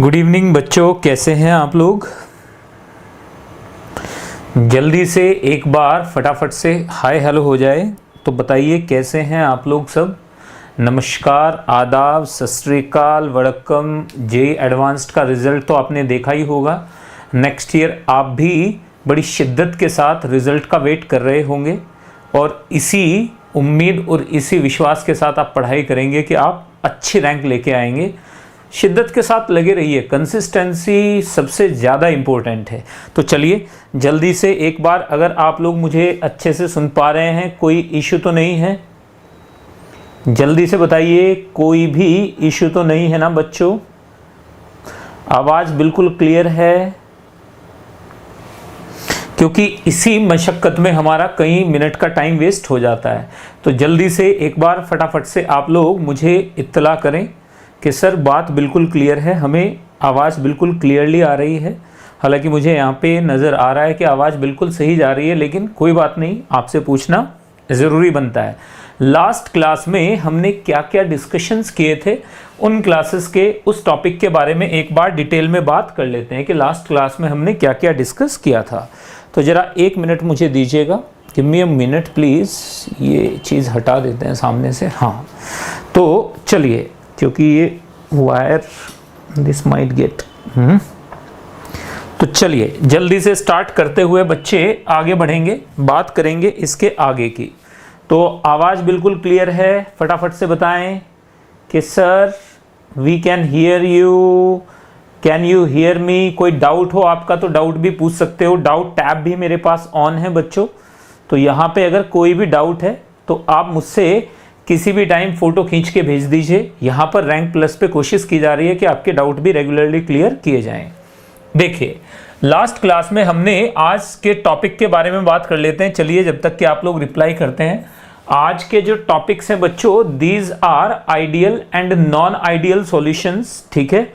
Good evening बच्चों, कैसे हैं आप लोग। जल्दी से एक बार फटाफट से हाय हेलो हो जाए तो बताइए कैसे हैं आप लोग सब। नमस्कार, आदाब, सत श्री अकाल, वड़क्कम। जे एडवांस्ड का रिज़ल्ट तो आपने देखा ही होगा। नेक्स्ट ईयर आप भी बड़ी शिद्दत के साथ रिज़ल्ट का वेट कर रहे होंगे और इसी उम्मीद और इसी विश्वास के साथ आप पढ़ाई करेंगे कि आप अच्छी रैंक लेके आएंगे। शिद्दत के साथ लगे रहिए, कंसिस्टेंसी सबसे ज़्यादा इम्पोर्टेंट है। तो चलिए जल्दी से एक बार, अगर आप लोग मुझे अच्छे से सुन पा रहे हैं, कोई इशू तो नहीं है, जल्दी से बताइए, कोई भी इशू तो नहीं है ना बच्चों। आवाज़ बिल्कुल क्लियर है, क्योंकि इसी मशक्क़त में हमारा कई मिनट का टाइम वेस्ट हो जाता है। तो जल्दी से एक बार फटाफट से आप लोग मुझे इत्तला करें कि सर बात बिल्कुल क्लियर है, हमें आवाज़ बिल्कुल क्लियरली आ रही है। हालांकि मुझे यहाँ पे नज़र आ रहा है कि आवाज़ बिल्कुल सही जा रही है, लेकिन कोई बात नहीं, आपसे पूछना ज़रूरी बनता है। लास्ट क्लास में हमने क्या क्या डिस्कशंस किए थे, उन क्लासेस के उस टॉपिक के बारे में एक बार डिटेल में बात कर लेते हैं कि लास्ट क्लास में हमने क्या क्या डिस्कस किया था। तो ज़रा एक मिनट मुझे दीजिएगा, give me a minute please. ये चीज़ हटा देते हैं सामने से। हाँ, तो चलिए, क्योंकि ये वायर दिस माइट गेट तो चलिए जल्दी से स्टार्ट करते हुए बच्चे आगे बढ़ेंगे, बात करेंगे इसके आगे की। तो आवाज़ बिल्कुल क्लियर है, फटाफट से बताएं कि sir we can hear you, can you hear me. कोई डाउट हो आपका तो डाउट भी पूछ सकते हो, डाउट टैब भी मेरे पास ऑन है बच्चों। तो यहाँ पे अगर कोई भी डाउट है तो आप मुझसे किसी भी टाइम फ़ोटो खींच के भेज दीजिए। यहाँ पर रैंक प्लस पे कोशिश की जा रही है कि आपके डाउट भी रेगुलरली क्लियर किए जाएं। देखिए, लास्ट क्लास में हमने आज के टॉपिक के बारे में बात कर लेते हैं। चलिए, जब तक कि आप लोग रिप्लाई करते हैं, आज के जो टॉपिक्स हैं बच्चों, these are ideal and non ideal solutions. ठीक है,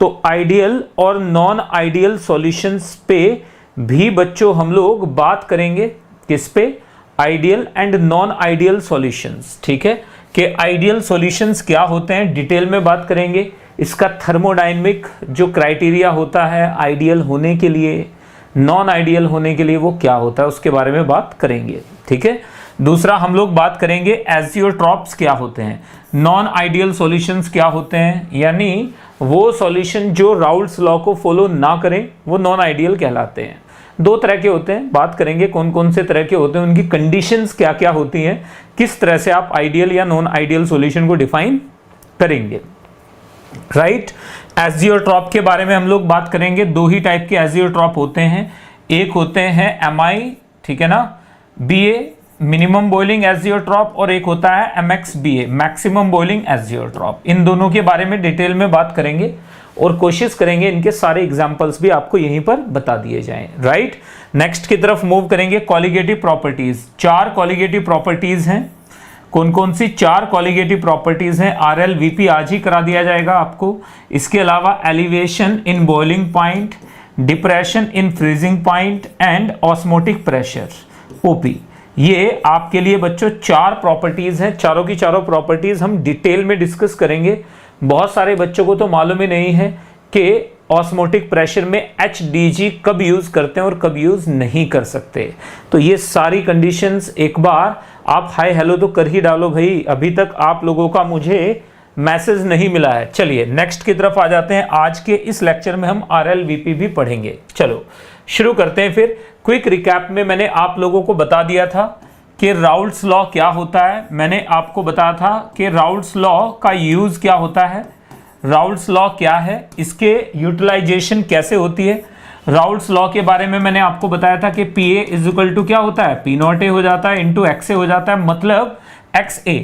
तो आइडियल और नॉन आइडियल सॉल्यूशंस पे भी बच्चों हम लोग बात करेंगे। किस पे? Ideal and non ideal solutions. ठीक है, कि आइडियल सॉल्यूशंस क्या होते हैं डिटेल में बात करेंगे। इसका थर्मोडायनेमिक जो क्राइटेरिया होता है आइडियल होने के लिए, नॉन आइडियल होने के लिए, वो क्या होता है उसके बारे में बात करेंगे। ठीक है, दूसरा हम लोग बात करेंगे एजियोट्रॉप्स क्या होते हैं, नॉन आइडियल सॉल्यूशंस क्या होते हैं, यानी वो सॉल्यूशन जो राउल्ट्स लॉ को फॉलो ना करें वो नॉन आइडियल कहलाते हैं। दो तरह के होते हैं, बात करेंगे कौन कौन से तरह के होते हैं, उनकी कंडीशंस क्या क्या होती हैं, किस तरह से आप आइडियल या नॉन आइडियल सॉल्यूशन को डिफाइन करेंगे। राइट, एजियोट्रॉप के बारे में हम लोग बात करेंगे। दो ही टाइप के एजियोट्रॉप होते हैं, एक होते हैं MI, ठीक है ना, BA मिनिमम बॉइलिंग एजियोट्रॉप, और एक होता है MXBA मैक्सिमम बॉइलिंग एजियोट्रॉप। इन दोनों के बारे में डिटेल में बात करेंगे और कोशिश करेंगे इनके सारे एग्जांपल्स भी आपको यहीं पर बता दिए जाएं। राइट, नेक्स्ट की तरफ मूव करेंगे। कॉलिगेटिव प्रॉपर्टीज, 4 कॉलिगेटिव प्रॉपर्टीज हैं। कौन कौन सी 4 कॉलिगेटिव प्रॉपर्टीज हैं? RL VP आज ही करा दिया जाएगा आपको। इसके अलावा elevation in boiling point, depression in freezing point and osmotic pressure OP। ये आपके लिए बच्चों 4 प्रॉपर्टीज हैं। चारों की चारों प्रॉपर्टीज हम डिटेल में डिस्कस करेंगे। बहुत सारे बच्चों को तो मालूम ही नहीं है कि ऑस्मोटिक प्रेशर में HDG कब यूज़ करते हैं और कब यूज़ नहीं कर सकते। तो ये सारी कंडीशंस एक बार आप हाय हेलो तो कर ही डालो भाई, अभी तक आप लोगों का मुझे मैसेज नहीं मिला है। चलिए नेक्स्ट की तरफ आ जाते हैं। आज के इस लेक्चर में हम RL VP भी पढ़ेंगे। चलो शुरू करते हैं फिर। क्विक रिकैप में मैंने आप लोगों को बता दिया था कि राउल्ट्स लॉ क्या होता है। मैंने आपको बताया था कि राउल्ट्स लॉ का यूज़ क्या होता है, राउल्ट्स लॉ क्या है, इसके यूटिलाइजेशन कैसे होती है। राउल्ट्स लॉ के बारे में मैंने आपको बताया था कि PA इज इक्वल टू क्या होता है, P0A हो जाता है इंटू XA हो जाता है, मतलब XA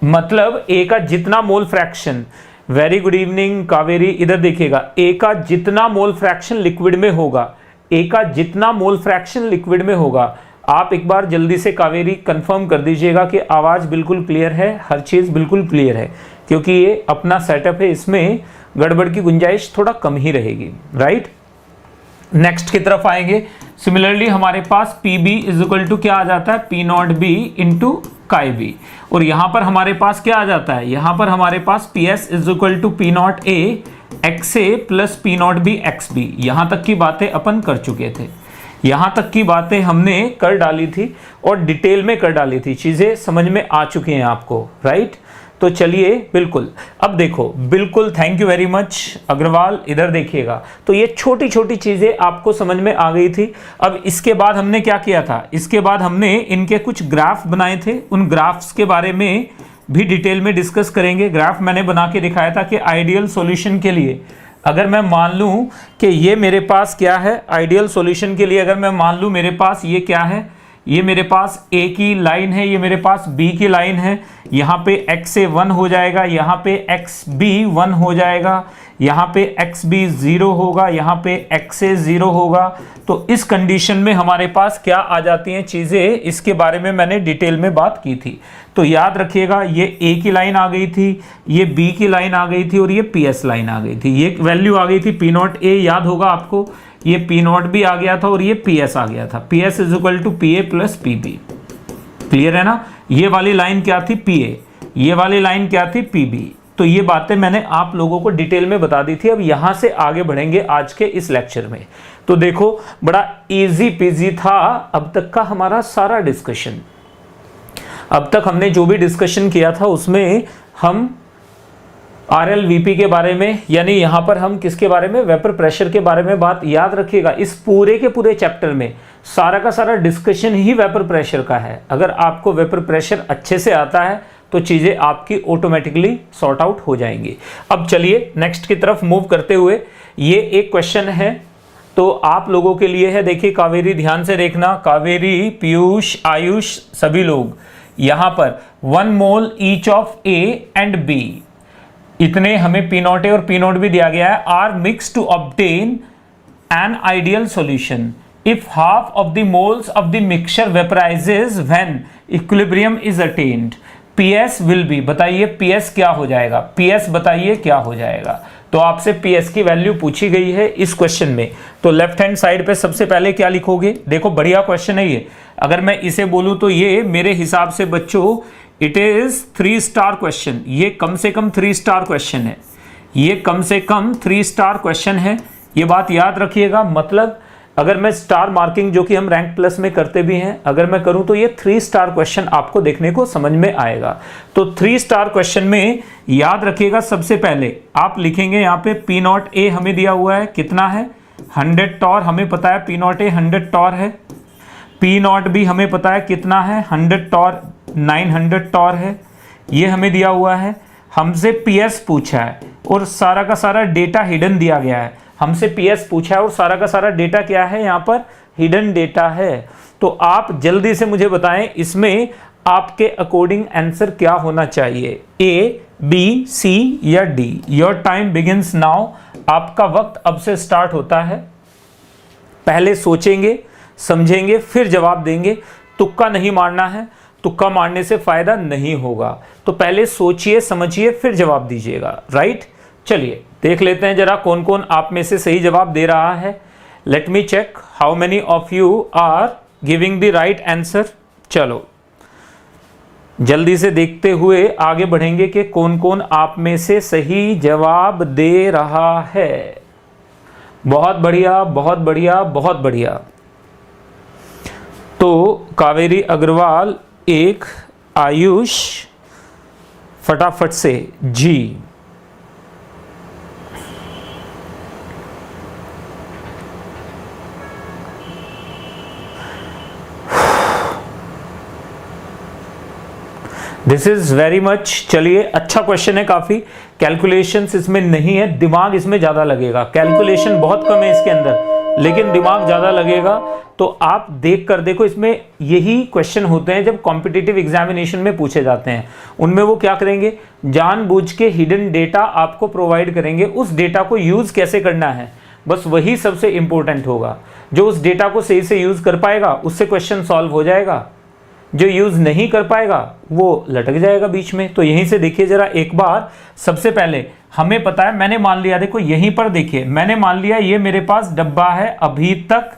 मतलब A का जितना mole fraction, very good evening Kaveri, इधर देखिएगा, A का जितना मोल फ्रैक्शन लिक्विड में होगा, A का जितना मोल फ्रैक्शन लिक्विड में होगा। आप एक बार जल्दी से कावेरी कंफर्म कर दीजिएगा कि आवाज़ बिल्कुल क्लियर है, हर चीज़ बिल्कुल क्लियर है, क्योंकि ये अपना सेटअप है, इसमें गड़बड़ की गुंजाइश थोड़ा कम ही रहेगी। राइट, नेक्स्ट की तरफ आएंगे। सिमिलरली हमारे पास PB इज इक्वल टू क्या आ जाता है, P0B इंटू काई B, और यहाँ पर हमारे पास क्या आ जाता है, यहाँ पर हमारे पास PS is equal to P0A XA plus P not B X B, यहां तक की बातें अपन कर चुके थे, यहां तक की बातें हमने कर डाली थी और डिटेल में कर डाली थी, चीजें समझ में आ चुकी हैं आपको, राइट। तो चलिए बिल्कुल, अब देखो बिल्कुल, thank you very much Agarwal, इधर देखिएगा। तो ये छोटी छोटी चीजें आपको समझ में आ गई थी। अब इसके बाद हमने क्या किया था, इसके बाद हमने इनके कुछ ग्राफ बनाए थे, उन ग्राफ्स के बारे में भी डिटेल में डिस्कस करेंगे। ग्राफ मैंने बना के दिखाया था कि आइडियल सॉल्यूशन के लिए अगर मैं मान लूं कि ये मेरे पास क्या है, आइडियल सॉल्यूशन के लिए अगर मैं मान लूं मेरे पास ये क्या है, ये मेरे पास A की लाइन है, ये मेरे पास B की लाइन है, यहाँ पे XA 1 हो जाएगा, यहाँ पे XB 1 हो जाएगा, यहाँ पे XB 0 होगा, यहाँ पे XA 0 होगा। तो इस कंडीशन में हमारे पास क्या आ जाती हैं चीज़ें, इसके बारे में मैंने डिटेल में बात की थी। तो याद रखिएगा, ये A की लाइन आ गई थी, ये B की लाइन आ गई थी और ये PS लाइन आ गई थी। ये वैल्यू आ गई थी P नॉट A, याद होगा आपको, ये P नॉट भी आ गया था और ये PS आ गया था। PS is equal to PA plus PB, clear है ना। ये वाली लाइन क्या थी, PA, ये वाली लाइन क्या थी, PB। तो ये बातें मैंने आप लोगों को डिटेल में बता दी थी। अब यहां से आगे बढ़ेंगे आज के इस लेक्चर में। तो देखो बड़ा इजी पीजी था अब तक का हमारा सारा डिस्कशन। अब तक हमने जो भी डिस्कशन किया था उसमें हम RLVP के बारे में, यानी यहां पर हम किसके बारे में, वेपर प्रेशर के बारे में बात, याद रखिएगा इस पूरे के पूरे चैप्टर में सारा का सारा डिस्कशन ही वेपर प्रेशर का है। अगर आपको वेपर प्रेशर अच्छे से आता है तो चीजें आपकी ऑटोमेटिकली सॉर्ट आउट हो जाएंगी। अब चलिए नेक्स्ट की तरफ मूव करते हुए, ये एक क्वेश्चन है तो आप लोगों के लिए है। देखिए कावेरी, ध्यान से देखना, कावेरी, पीयूष, आयुष, सभी लोग यहां पर 1 mole each of A and B, इतने हमें P नॉट A और P नॉट B दिया गया है, are mix to obtain an ideal solution if half of the moles of the mixture vaporises when equilibrium is attained, PS will be. बताइए PS क्या हो जाएगा, PS बताइए क्या हो जाएगा। तो आपसे PS की वैल्यू पूछी गई है इस क्वेश्चन में। तो लेफ्ट हैंड साइड पे सबसे पहले क्या लिखोगे, देखो बढ़िया क्वेश्चन है ये। अगर मैं इसे बोलूं तो ये मेरे हिसाब से बच्चों इट इज 3 स्टार क्वेश्चन, ये कम से कम 3 स्टार क्वेश्चन है, ये कम से कम 3 स्टार क्वेश्चन है, ये बात याद रखिएगा। मतलब अगर मैं स्टार मार्किंग जो कि हम रैंक प्लस में करते भी हैं, अगर मैं करूं तो ये 3 स्टार क्वेश्चन आपको देखने को समझ में आएगा। तो 3 स्टार क्वेश्चन में याद रखिएगा सबसे पहले आप लिखेंगे यहाँ पे P नॉट A हमें दिया हुआ है, कितना है 100 टॉर, हमें पता है P नॉट A 100 टॉर है, P नॉट B हमें पता है कितना है 100 टॉर, 900 टॉर है, ये हमें दिया हुआ है। हमसे PS पूछा है और सारा का सारा डेटा हिडन दिया गया है, हमसे PS पूछा है और सारा का सारा डेटा क्या है, यहाँ पर हिडन डेटा है। तो आप जल्दी से मुझे बताएं इसमें आपके अकॉर्डिंग आंसर क्या होना चाहिए, A, B, C या D। Your time begins now, आपका वक्त अब से स्टार्ट होता है। पहले सोचेंगे, समझेंगे, फिर जवाब देंगे। तुक्का नहीं मारना है, तुक्का मारने से फायदा नहीं होगा। तो पहले सोचिए, समझिए, फिर जवाब दीजिएगा, राइट। चलिए देख लेते हैं जरा कौन कौन आप में से सही जवाब दे रहा है। Let me check how many of you are giving the right answer. चलो जल्दी से देखते हुए आगे बढ़ेंगे कि कौन कौन आप में से सही जवाब दे रहा है। बहुत बढ़िया, बहुत बढ़िया, बहुत बढ़िया। तो कावेरी अग्रवाल 1, आयुष फटाफट से जी। This is very much. चलिए अच्छा क्वेश्चन है काफी। कैलकुलेशंस इसमें नहीं है, दिमाग इसमें ज्यादा लगेगा। कैलकुलेशन बहुत कम है इसके अंदर, लेकिन दिमाग ज्यादा लगेगा। तो आप देख कर देखो, इसमें यही क्वेश्चन होते हैं जब कॉम्पिटिटिव एग्जामिनेशन में पूछे जाते हैं। उनमें वो क्या करेंगे, जानबूझ के हिडन डेटा आपको प्रोवाइड करेंगे। उस डेटा को यूज कैसे करना है, बस वही सबसे इंपॉर्टेंट होगा। जो उस डेटा को सही से यूज कर पाएगा उससे क्वेश्चन सॉल्व हो जाएगा, जो यूज नहीं कर पाएगा वो लटक जाएगा बीच में। तो यहीं से देखिए जरा एक बार। सबसे पहले हमें पता है, मैंने मान लिया, देखो यहीं पर देखिए, मैंने मान लिया ये मेरे पास डब्बा है, अभी तक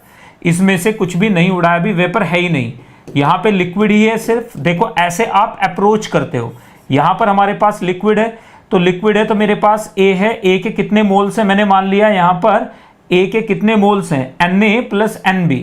इसमें से कुछ भी नहीं उड़ा है, अभी वेपर है ही नहीं, यहाँ पे लिक्विड ही है सिर्फ। देखो ऐसे आप अप्रोच करते हो, यहाँ पर हमारे पास लिक्विड है, तो लिक्विड है तो मेरे पास A है, A के कितने मोल्स हैं, मैंने मान लिया यहाँ पर A के कितने मोल्स हैं, Na प्लस Nb।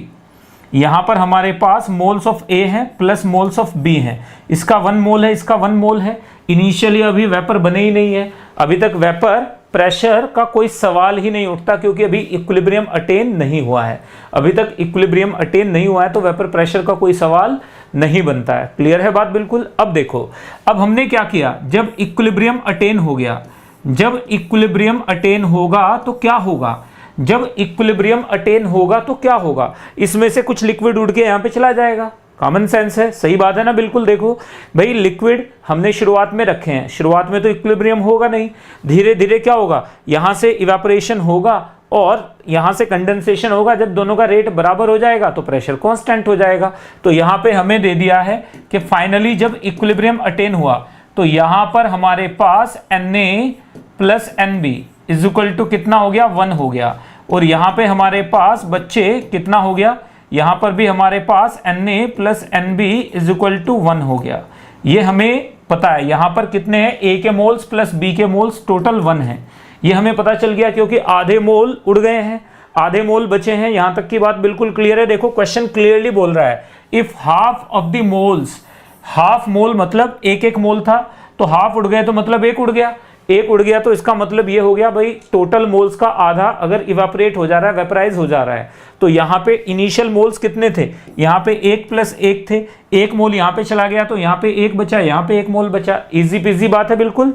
यहाँ पर हमारे पास मोल्स ऑफ A है प्लस मोल्स ऑफ B है, इसका 1 मोल है, इसका 1 मोल है। इनिशियली अभी वेपर बने ही नहीं है, अभी तक वेपर प्रेशर का कोई सवाल ही नहीं उठता, क्योंकि अभी इक्विलिब्रियम अटेन नहीं हुआ है। अभी तक इक्विलिब्रियम अटेन नहीं हुआ है तो वेपर प्रेशर का कोई सवाल नहीं बनता है। क्लियर है बात बिल्कुल। अब देखो, अब हमने क्या किया, जब इक्विलिब्रियम अटेन हो गया, जब इक्विलिब्रियम अटेन होगा तो क्या होगा, जब इक्विलिब्रियम अटेन होगा तो क्या होगा, इसमें से कुछ लिक्विड उड़ के यहां पे चला जाएगा। कॉमन सेंस है, सही बात है ना। बिल्कुल देखो भाई, लिक्विड हमने शुरुआत में रखे हैं, शुरुआत में तो इक्विलिब्रियम होगा नहीं, धीरे धीरे क्या होगा, यहां से इवेपोरेशन होगा और यहां से कंडेंसेशन होगा। जब दोनों का रेट बराबर हो जाएगा तो प्रेशर कांस्टेंट हो जाएगा। तो यहां पे हमें दे दिया है कि फाइनली जब इक्विलिब्रियम अटेन हुआ तो यहां पर हमारे पास Na plus Nb is equal to कितना हो गया, 1 हो गया। और यहां पे हमारे पास बच्चे कितना हो गया, यहां पर भी हमारे पास Na plus Nb is equal to 1 हो गया। ये हमें पता है, यहां पर कितने हैं, A के मोल्स प्लस B के मोल्स टोटल 1 है। ये हमें पता चल गया क्योंकि आधे मोल उड़ गए हैं, आधे मोल बचे हैं। यहां तक की बात बिल्कुल क्लियर है। देखो क्वेश्चन क्लियरली बोल रहा है, if half of the moles, half mole मतलब एक मोल था, तो हाफ उड़ गए तो मतलब एक उड़ गया, एक उड़ गया तो इसका मतलब ये हो गया भाई टोटल मोल्स का आधा अगर इवापोरेट हो जा रहा है, वेपराइज हो जा रहा है। तो यहाँ पे इनिशियल मोल्स कितने थे, यहाँ पे 1 प्लस 1 थे, 1 मोल यहाँ पे चला गया तो यहाँ पे 1 बचा, यहाँ पे 1 मोल बचा। इजी पीजी बात है बिल्कुल।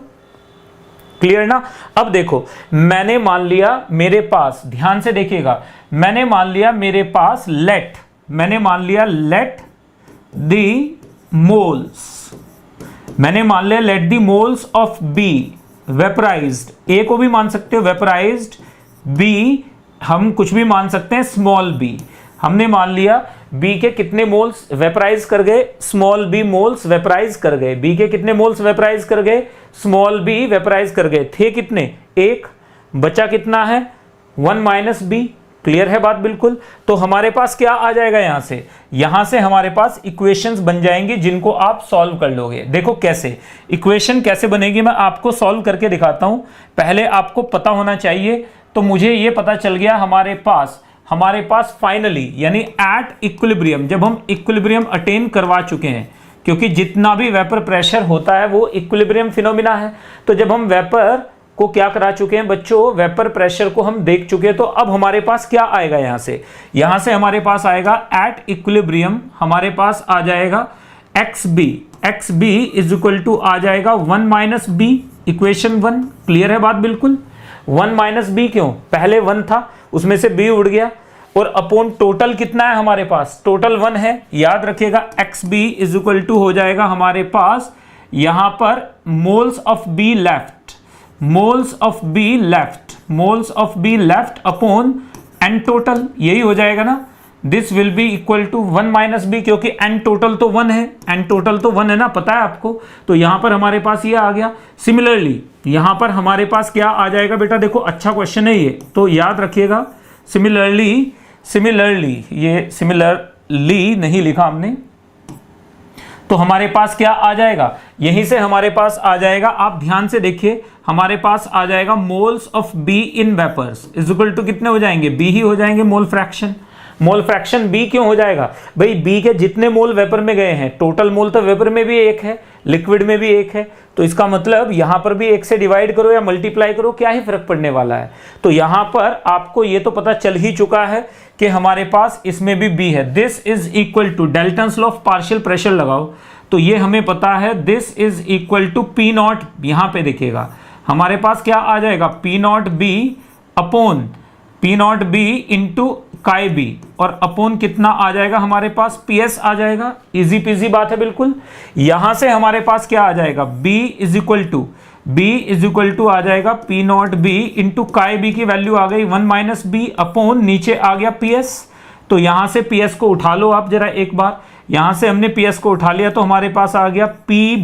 क्लियर ना। अब देखो, मैंने मान लिया मेरे पास, ध्यान से देखिएगा, मैंने मान लिया मेरे पास मैंने मान लिया लेट द मोल्स, मैंने मान लिया let the moles of B vaporised, A को भी मान सकते हो वेपराइज्ड, बी हम कुछ भी मान सकते हैं स्मॉल बी। हमने मान लिया बी के कितने मोल्स वेपराइज कर गए, स्मॉल बी मोल्स वेपराइज कर गए। बी के कितने मोल्स वेपराइज कर गए, स्मॉल बी वेपराइज कर गए। थे कितने, 1, बचा कितना है 1 माइनस बी। क्लियर है बात बिल्कुल। तो हमारे पास क्या आ जाएगा, यहां से हमारे पास इक्वेशंस बन जाएंगी जिनको आप सॉल्व कर लोगे। देखो कैसे इक्वेशन कैसे बनेगी, मैं आपको सॉल्व करके दिखाता हूं। पहले आपको पता होना चाहिए, तो मुझे ये पता चल गया हमारे पास फाइनली यानी एट इक्विलिब्रियम, जब हम इक्विलिब्रियम अटेन करवा चुके हैं, क्योंकि जितना भी वेपर प्रेशर होता है वो इक्विलिब्रियम फिनोमिना है। तो जब हम वेपर को क्या करा चुके हैं बच्चों, वेपर प्रेशर को हम देख चुके हैं, तो अब हमारे पास क्या आएगा, यहां से हमारे पास आएगा एट इक्विलिब्रियम, हमारे पास आ जाएगा XB इज इक्वल टू आ जाएगा 1 माइनस बी, इक्वेशन 1। क्लियर है बात बिल्कुल। 1 माइनस बी क्यों, पहले 1 था उसमें से b उड़ गया, और अपॉन टोटल कितना है हमारे पास, टोटल 1 है। याद रखिएगा XB इज इक्वल टू हो जाएगा हमारे पास यहां पर moles of B left, moles of B left upon N total, यही हो जाएगा ना। This will be equal to 1 minus B, क्योंकि एन टोटल तो 1 है, एन टोटल तो 1 है ना, पता है आपको। तो यहां पर हमारे पास ये आ गया। सिमिलरली यहां पर हमारे पास क्या आ जाएगा बेटा, देखो अच्छा क्वेश्चन है ये, तो याद रखिएगा। सिमिलरली ये सिमिलरली नहीं लिखा हमने, तो हमारे पास क्या आ जाएगा, यहीं से हमारे पास आ जाएगा, आप ध्यान से देखिए, हमारे पास आ जाएगा moles of B in vapours is equal to कितने हो जाएंगे, बी ही हो जाएंगे। मोल फ्रैक्शन बी क्यों हो जाएगा भाई, बी के जितने मोल वेपर में गए हैं, टोटल मोल तो वेपर में भी 1 है, लिक्विड में भी 1 है, तो इसका मतलब यहां पर भी 1 से डिवाइड करो या मल्टीप्लाई करो, क्या ही फर्क पड़ने वाला है। तो यहां पर आपको ये तो पता चल ही चुका है कि हमारे पास इसमें भी बी है। This is equal to Dalton's law of partial pressure लगाओ, तो ये हमें पता है this is equal to P naught, यहां पे देखिएगा हमारे पास क्या आ जाएगा, P not B upon P not B into chi B, और अपॉन कितना आ जाएगा हमारे पास, पीएस आ जाएगा। इजी पीजी बात है बिल्कुल। यहां से हमारे पास क्या आ जाएगा, बी इज इक्वल टू आ जाएगा P not B into chi B की वैल्यू आ गई 1 माइनस बी अपॉन नीचे आ गया पीएस। तो यहां से पीएस को उठा लो आप जरा एक बार, यहां से हमने पीएस को उठा लिया तो हमारे पास आ गया P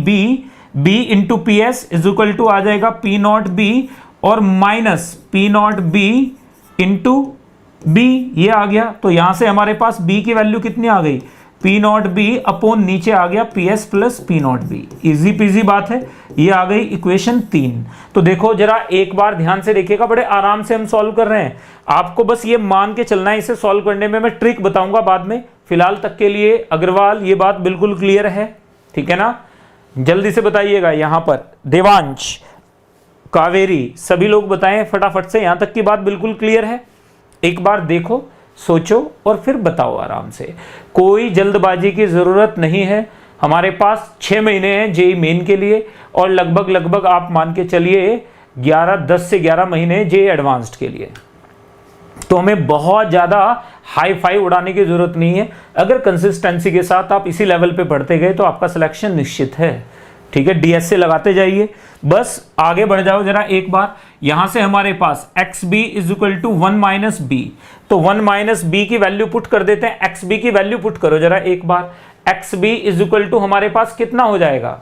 B into P S is equal to आ जाएगा पी नॉट बी और minus P not B into B, ये आ गया। तो यहां से हमारे पास बी की वैल्यू कितनी आ गई, पी नॉट बी अपॉन नीचे आ गया P S plus P not be. Easy PG बात है, ये आ गई इक्वेशन 3। तो देखो जरा एक बार ध्यान से देखिएगा, बड़े आराम से हम सॉल्व कर रहे हैं, आपको बस ये मान के चलना है। इसे सॉल्व करने में मैं ट्रिक बताऊंगा बाद में, फिलहाल तक के लिए अग्रवाल ये बात बिल्कुल क्लियर है, ठीक है ना? जल्दी से बताइएगा यहां पर, देवांश, कावेरी, सभी लोग बताएं फटाफट से, यहां तक की बात बिल्कुल क्लियर है? एक बार देखो, सोचो और फिर बताओ आराम से, कोई जल्दबाजी की जरूरत नहीं है। हमारे पास 6 महीने हैं जेई मेन के लिए, और लगभग आप मान के चलिए 10 से 11 महीने जेई एडवांस्ड के लिए। तो हमें बहुत ज्यादा हाई फाई उड़ाने की जरूरत नहीं है। अगर कंसिस्टेंसी के साथ आप इसी लेवल पे बढ़ते गए तो आपका सिलेक्शन निश्चित है, ठीक है? डीएस से लगाते जाइए, बस आगे बढ़ जाओ जरा एक बार। यहां से हमारे पास X B is equal to 1 minus B, तो 1 माइनस बी की वैल्यू पुट कर देते हैं। एक्स बी की वैल्यू पुट करो जरा एक बार। X B is equal to हमारे पास कितना हो जाएगा?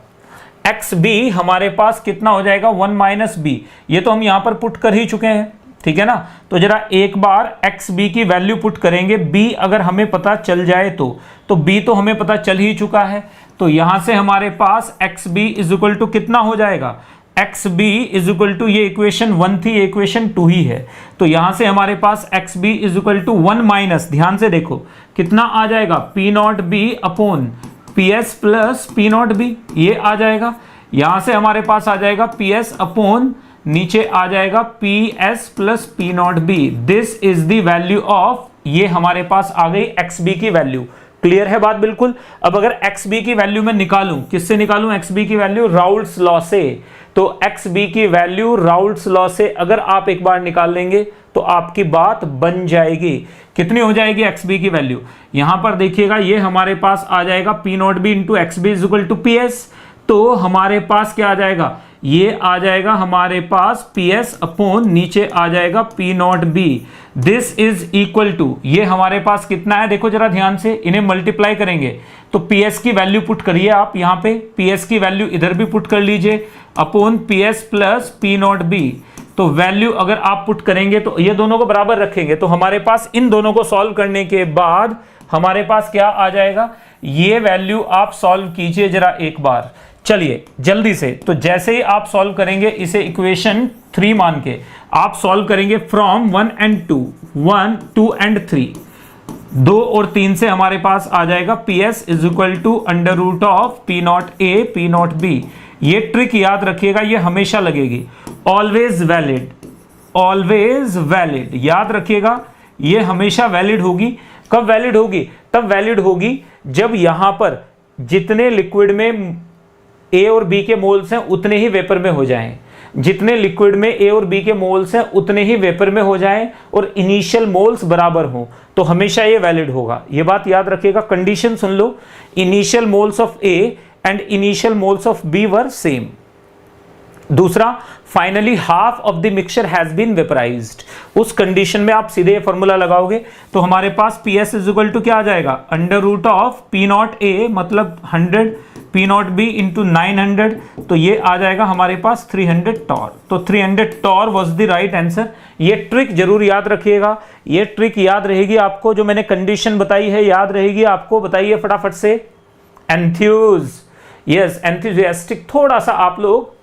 एक्स बी हमारे पास कितना हो जाएगा? 1 माइनस बी, ये तो हम यहां पर पुट कर ही चुके हैं, ठीक है ना? तो जरा एक बार एक्स बी की वैल्यू पुट करेंगे। बी अगर हमें पता चल जाए तो बी तो हमें पता चल ही चुका है, तो यहां से हमारे पास X B is equal to कितना हो जाएगा? X B is equal to, ये इक्वेशन 1 थी, ये इक्वेशन 2 ही है, तो यहां से हमारे पास X B is equal to 1 minus, ध्यान से देखो कितना आ जाएगा? P not B upon P S plus P not B, ये आ जाएगा। यहां से हमारे पास आ जाएगा पी एस अपॉन नीचे आ जाएगा P S plus P not B. This is the value of, ये हमारे पास आ गई एक्स बी की वैल्यू। क्लियर है बात बिल्कुल? अब अगर एक्स बी की वैल्यू मैं निकालूं, किससे निकालूं एक्स बी की वैल्यू? राउल्ट्स लॉ से। तो एक्स बी की वैल्यू राउल्ट्स लॉ से अगर आप एक बार निकाल लेंगे तो आपकी बात बन जाएगी। कितनी हो जाएगी एक्स बी की वैल्यू? यहां पर देखिएगा, ये हमारे पास आ जाएगा P not B into X B is equal to P S. तो हमारे पास क्या आ जाएगा? ये आ जाएगा हमारे पास पी एस अपॉन नीचे आ जाएगा P not B. This is equal to, ये हमारे पास कितना है? देखो जरा ध्यान से, इन्हें मल्टीप्लाई करेंगे तो पी एस की वैल्यू पुट करिए आप यहां पे, पी एस की वैल्यू इधर भी पुट कर लीजिए, upon P S plus P not be. तो वैल्यू अगर आप पुट करेंगे तो ये दोनों को बराबर रखेंगे, तो हमारे पास इन दोनों को सॉल्व करने के बाद हमारे पास क्या आ जाएगा? ये वैल्यू आप सॉल्व कीजिए जरा एक बार, चलिए जल्दी से। तो जैसे ही आप सॉल्व करेंगे इसे इक्वेशन 3 मान के आप सॉल्व करेंगे फ्रॉम 1 and 2, 1, 2 and 3, 2 और 3 से हमारे पास आ जाएगा P S is equal to under root of P not A P not B. ये ट्रिक याद रखिएगा, ये हमेशा लगेगी, ऑलवेज वैलिड, ऑलवेज वैलिड, याद रखिएगा ये हमेशा वैलिड होगी। कब वैलिड होगी? तब वैलिड होगी जब यहां पर जितने लिक्विड में ए और बी के मोल्स हैं उतने ही वेपर में हो जाएं, जितने लिक्विड में ए और बी के मोल्स हैं उतने ही वेपर में हो जाएं और इनिशियल मोल्स बराबर हों, तो हमेशा ये वैलिड होगा। ये बात याद रखिएगा, कंडीशन सुन लो, initial moles of A and initial moles of B were same. दूसरा, finally half of the mixture has been vaporised. उस कंडीशन में आप सीधे फॉर्मूला लगाओगे तो हमारे पास P S is equal to क्या आ जाएगा? Under root of P not A मतलब 100 पी नॉट बी इंटू 900, तो ये आ जाएगा हमारे पास 300 टॉर। तो 300 torr was the right answer. ये ट्रिक जरूर याद रखिएगा, ये ट्रिक याद रहेगी आपको, जो मैंने कंडीशन बताई है याद रहेगी आपको। बताइए फटाफट से। एंथ्यूज, यस एंथ्यूजियास्टिक, थोड़ा सा आप लोग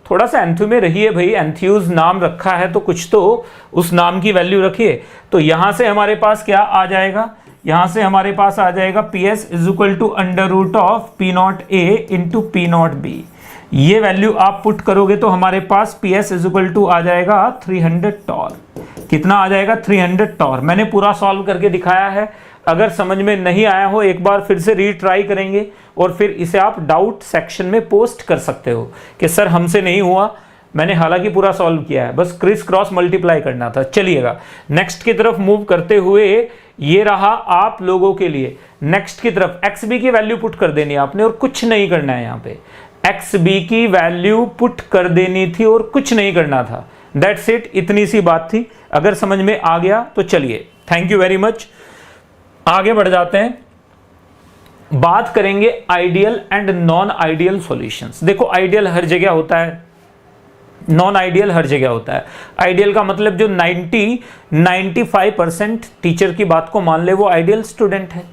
थोड़ा सा एंथ्यू में रहिए भाई, एंथ्यूज नाम रखा है तो कुछ तो उस नाम की वैल्यू रखिए। तो यहां से हमारे पास क्या आ जाएगा? यहां से हमारे पास आ जाएगा P S is equal to under root of P not A into P not B. ये वैल्यू आप पुट करोगे तो हमारे पास P S is equal to आ जाएगा 300 टॉर। कितना आ जाएगा? 300 टॉर। मैंने पूरा सॉल्व करके दिखाया है, अगर समझ में नहीं आया हो एक बार फिर से रीट्राई करेंगे और फिर इसे आप डाउट सेक्शन में पोस्ट कर सकते हो कि सर हमसे नहीं हुआ, मैंने हालांकि पूरा सॉल्व किया है, बस क्रिस क्रॉस मल्टीप्लाई करना था। चलिएगा नेक्स्ट की तरफ मूव करते हुए, ये रहा आप लोगों के लिए नेक्स्ट की तरफ। एक्स बी की वैल्यू पुट कर देनी है आपने और कुछ नहीं करना है। यहाँ पे एक्स बी की वैल्यू पुट कर देनी थी और कुछ नहीं करना था। दैट्स इट, इतनी सी बात थी। अगर समझ में आ गया तो चलिए, थैंक यू वेरी मच। आगे बढ़ जाते हैं, बात करेंगे ideal and non ideal solutions. देखो आइडियल हर जगह होता है, नॉन आइडियल हर जगह होता है। आइडियल का मतलब जो 90-95% टीचर की बात को मान ले वो आइडियल स्टूडेंट है।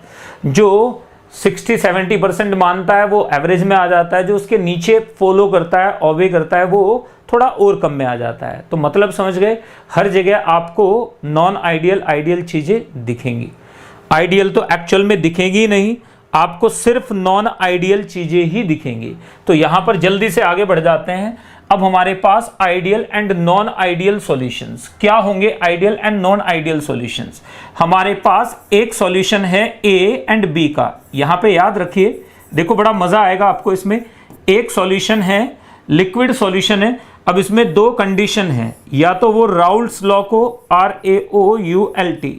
जो 60-70% मानता है वो एवरेज में आ जाता है, जो उसके नीचे फॉलो करता है, ऑबे करता है, वो थोड़ा और कम में आ जाता है। तो मतलब समझ गए, हर जगह आपको नॉन आइडियल आइडियल चीजें दिखेंगी, आइडियल तो एक्चुअल में दिखेंगी नहीं, आपको सिर्फ नॉन आइडियल चीजें ही दिखेंगी। तो यहां पर जल्दी से आगे बढ़ जाते हैं। अब हमारे पास ideal and non ideal solutions क्या होंगे। Ideal and non ideal solutions, हमारे पास एक सॉल्यूशन है ए एंड बी का, यहां पे याद रखिए, देखो बड़ा मजा आएगा आपको इसमें। एक सॉल्यूशन है, लिक्विड सॉल्यूशन है। अब इसमें दो कंडीशन है, या तो वो राउल्ट्स लॉ को, RAOULT,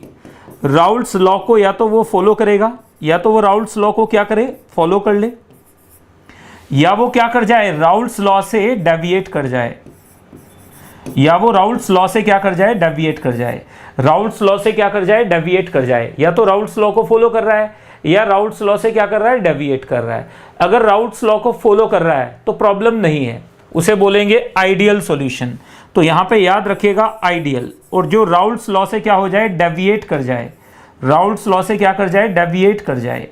राउल्ट्स लॉ को या तो वो फॉलो करेगा, या तो वो राउल्ट्स लॉ को क्या करे, फॉलो कर ले, या वो क्या कर जाए, राउल्ट्स लॉ से डेविएट कर जाए, या वो राउल्ट्स लॉ से क्या कर जाए, डेविएट कर जाए। राउल्ट्स लॉ से क्या कर जाए, डेविएट कर जाए, या तो राउल्ट्स लॉ को फॉलो कर रहा है, या राउल्ट्स लॉ से क्या कर रहा है, डेविएट कर रहा है। अगर राउल्ट्स लॉ को फॉलो कर रहा है तो प्रॉब्लम नहीं है, उसे बोलेंगे आइडियल सॉल्यूशन। तो यहां पे याद रखिएगा आइडियल, और जो राउल्ट्स लॉ से क्या हो जाए, डेविएट कर जाए, राउल्ट्स लॉ से क्या कर जाए, डेविएट कर जाए,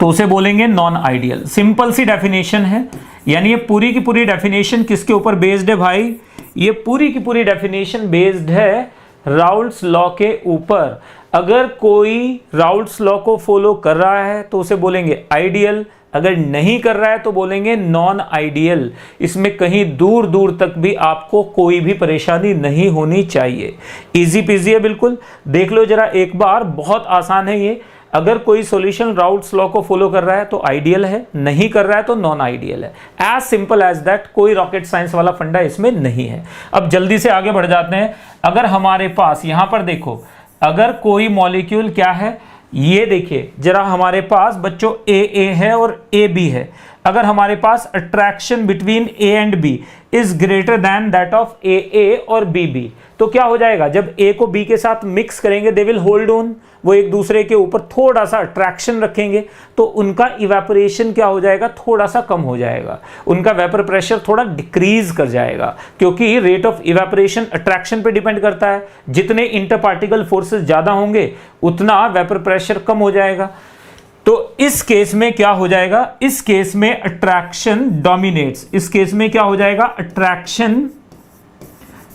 तो उसे बोलेंगे नॉन आइडियल। सिंपल सी डेफिनेशन है, यानी ये पूरी की पूरी डेफिनेशन किसके ऊपर बेस्ड है भाई, ये पूरी की पूरी डेफिनेशन बेस्ड है राउल्ट्स लॉ के ऊपर। अगर कोई राउल्ट्स लॉ को फॉलो कर रहा है तो उसे बोलेंगे आइडियल, अगर नहीं कर रहा है तो बोलेंगे नॉन आइडियल। इसमें कहीं दूर दूर तक भी आपको कोई भी परेशानी नहीं होनी चाहिए, इजी पीजी है बिल्कुल। देख लो जरा एक बार, बहुत आसान है ये। अगर कोई सॉल्यूशन राउल्ट्स लॉ को फॉलो कर रहा है तो आइडियल है, नहीं कर रहा है तो नॉन आइडियल है। एज सिंपल एज दैट, कोई रॉकेट साइंस वाला फंडा इसमें नहीं है। अब जल्दी से आगे बढ़ जाते हैं। अगर हमारे पास यहां पर देखो, अगर कोई मॉलिक्यूल क्या है, ये देखिए जरा, हमारे पास बच्चों ए है और ए बी है। अगर हमारे पास attraction between A and B is greater than that of A और बी, तो क्या हो जाएगा, जब ए को बी के साथ मिक्स करेंगे, दे विल होल्ड ऑन, वो एक दूसरे के ऊपर थोड़ा सा अट्रैक्शन रखेंगे, तो उनका इवेपोरेशन क्या हो जाएगा, थोड़ा सा कम हो जाएगा, उनका वेपर प्रेशर थोड़ा डिक्रीज कर जाएगा, क्योंकि रेट ऑफ इवेपोरेशन अट्रैक्शन पे डिपेंड करता है। जितने इंटर पार्टिकल फोर्सेस ज्यादा होंगे उतना वेपर प्रेशर कम हो जाएगा। तो इस केस में क्या हो जाएगा, इस केस में अट्रैक्शन डोमिनेट्स, इस केस में क्या हो जाएगा, अट्रैक्शन